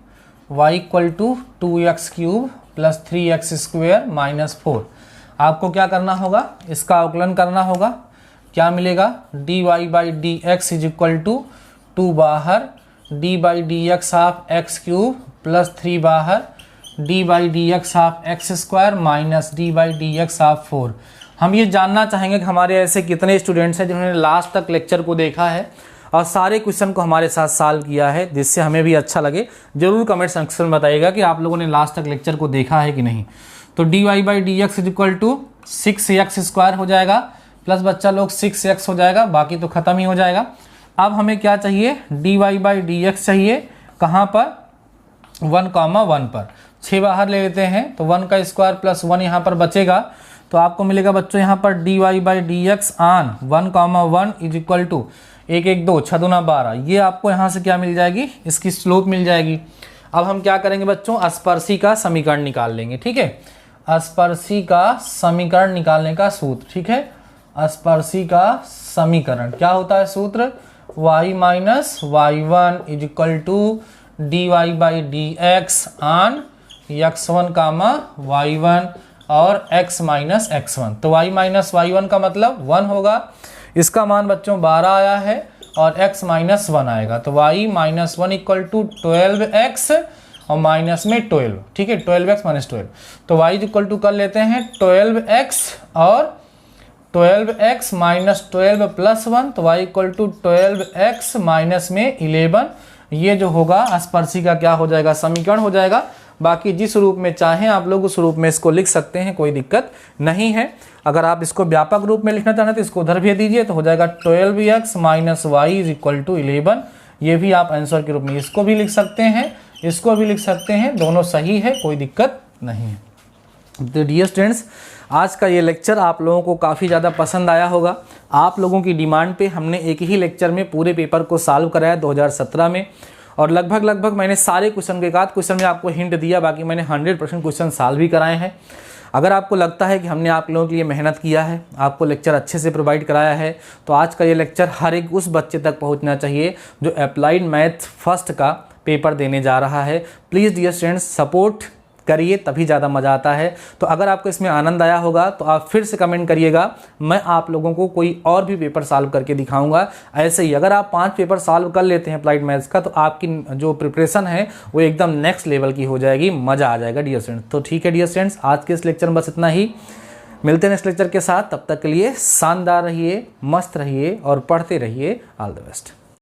y equal to 2x cube plus 3x square minus 4। आपको क्या करना होगा, इसका अवकलन करना होगा। क्या मिलेगा, dy by D x is equal to 2 बाहर d by D x of x cube plus 3 बाहर d by D x of x square minus d by D x of 4। हम ये जानना चाहेंगे कि हमारे ऐसे कितने स्टूडेंट्स हैं जिन्होंने लास्ट तक लेक्चर को देखा है और सारे क्वेश्चन को हमारे साथ सॉल्व किया है, जिससे हमें भी अच्छा लगे। जरूर कमेंट सेक्शन में बताइएगा कि आप लोगों ने लास्ट तक लेक्चर को देखा है कि नहीं। तो dy by D x is equal to 6x square हो जाएगा प्लस बच्चा लोग 6x हो जाएगा, बाकी तो खत्म ही हो जाएगा। अब हमें क्या चाहिए, dy बाई डी एक्स चाहिए, कहाँ पर, 1,1 पर। 6 बाहर ले लेते हैं तो 1 का स्क्वायर प्लस 1 यहाँ पर बचेगा, तो आपको मिलेगा बच्चों यहाँ पर dy by D x on 1,1 is equal to 1 1 2 6 दूना 12। ये आपको यहाँ से क्या मिल जाएगी, इसकी स्लोप मिल जाएगी। अब हम क्या करेंगे बच्चों, स्पर्शी का समीकरण निकाल लेंगे। ठीक है, स्पर्शी का समीकरण निकालने का सूत्र। ठीक है, स्पर्शी का समीकरण क्या होता है सूत्र, y minus y1 is equal to dy by D x on x1 comma y1 और x माइनस x1। तो y माइनस y1 का मतलब 1 होगा, इसका मान बच्चों 12 आया है और x माइनस 1 आएगा। तो y minus 1 equal to 12x और माइनस में 12। ठीक है, 12x माइनस 12। तो y इक्वल टू कर लेते हैं 12x और 12x माइनस 12 प्लस 1, तो y equal to 12x minus में 11। ये जो होगा स्पर्शी का क्या हो जाएगा, समीकरण हो जाएगा। बाकी जिस रूप में चाहें आप लोग उस रूप में इसको लिख सकते हैं, कोई दिक्कत नहीं है। अगर आप इसको व्यापक रूप में लिखना चाहते हैं तो इसको उधर भेज दीजिए, तो हो जाएगा 12x minus y is equal to 11। ये भी आप आंसर के रूप में इसको भी लिख सकते हैं, इसको भी लिख सकते हैं, दोनों सही है, कोई दिक्कत नहीं है। तो डियर स्टूडेंट्स, आज का ये लेक्चर आप लोगों को काफ़ी ज़्यादा पसंद आया होगा। आप लोगों की डिमांड पे हमने एक ही लेक्चर में पूरे पेपर को सॉल्व कराया 2017 में, और लगभग मैंने सारे क्वेश्चन के बाद क्वेश्चन में आपको हिंट दिया, बाकी मैंने 100% क्वेश्चन सॉल्व भी कराए हैं। अगर आपको लगता है कि हमने आप लोगों के लिए मेहनत किया है, आपको लेक्चर अच्छे से प्रोवाइड कराया है, तो आज का ये लेक्चर हर एक उस बच्चे तक पहुंचना चाहिए जो अप्लाइड मैथ फर्स्ट का पेपर देने जा रहा है। प्लीज़ डियर स्टूडेंट्स, सपोर्ट करिए, तभी ज़्यादा मज़ा आता है। तो अगर आपको इसमें आनंद आया होगा तो आप फिर से कमेंट करिएगा, मैं आप लोगों को कोई और भी पेपर सॉल्व करके दिखाऊंगा। ऐसे ही अगर आप 5 पेपर सॉल्व कर लेते हैं अप्लाइड मैथ्स का, तो आपकी जो प्रिपरेशन है वो एकदम नेक्स्ट लेवल की हो जाएगी, मज़ा आ जाएगा डियर स्टूडेंट्स। तो ठीक है डियर स्टूडेंट्स, आज के इस लेक्चर में बस इतना ही। मिलते हैं नेक्स्ट लेक्चर के साथ, तब तक के लिए शानदार रहिए, मस्त रहिए और पढ़ते रहिए। All the best.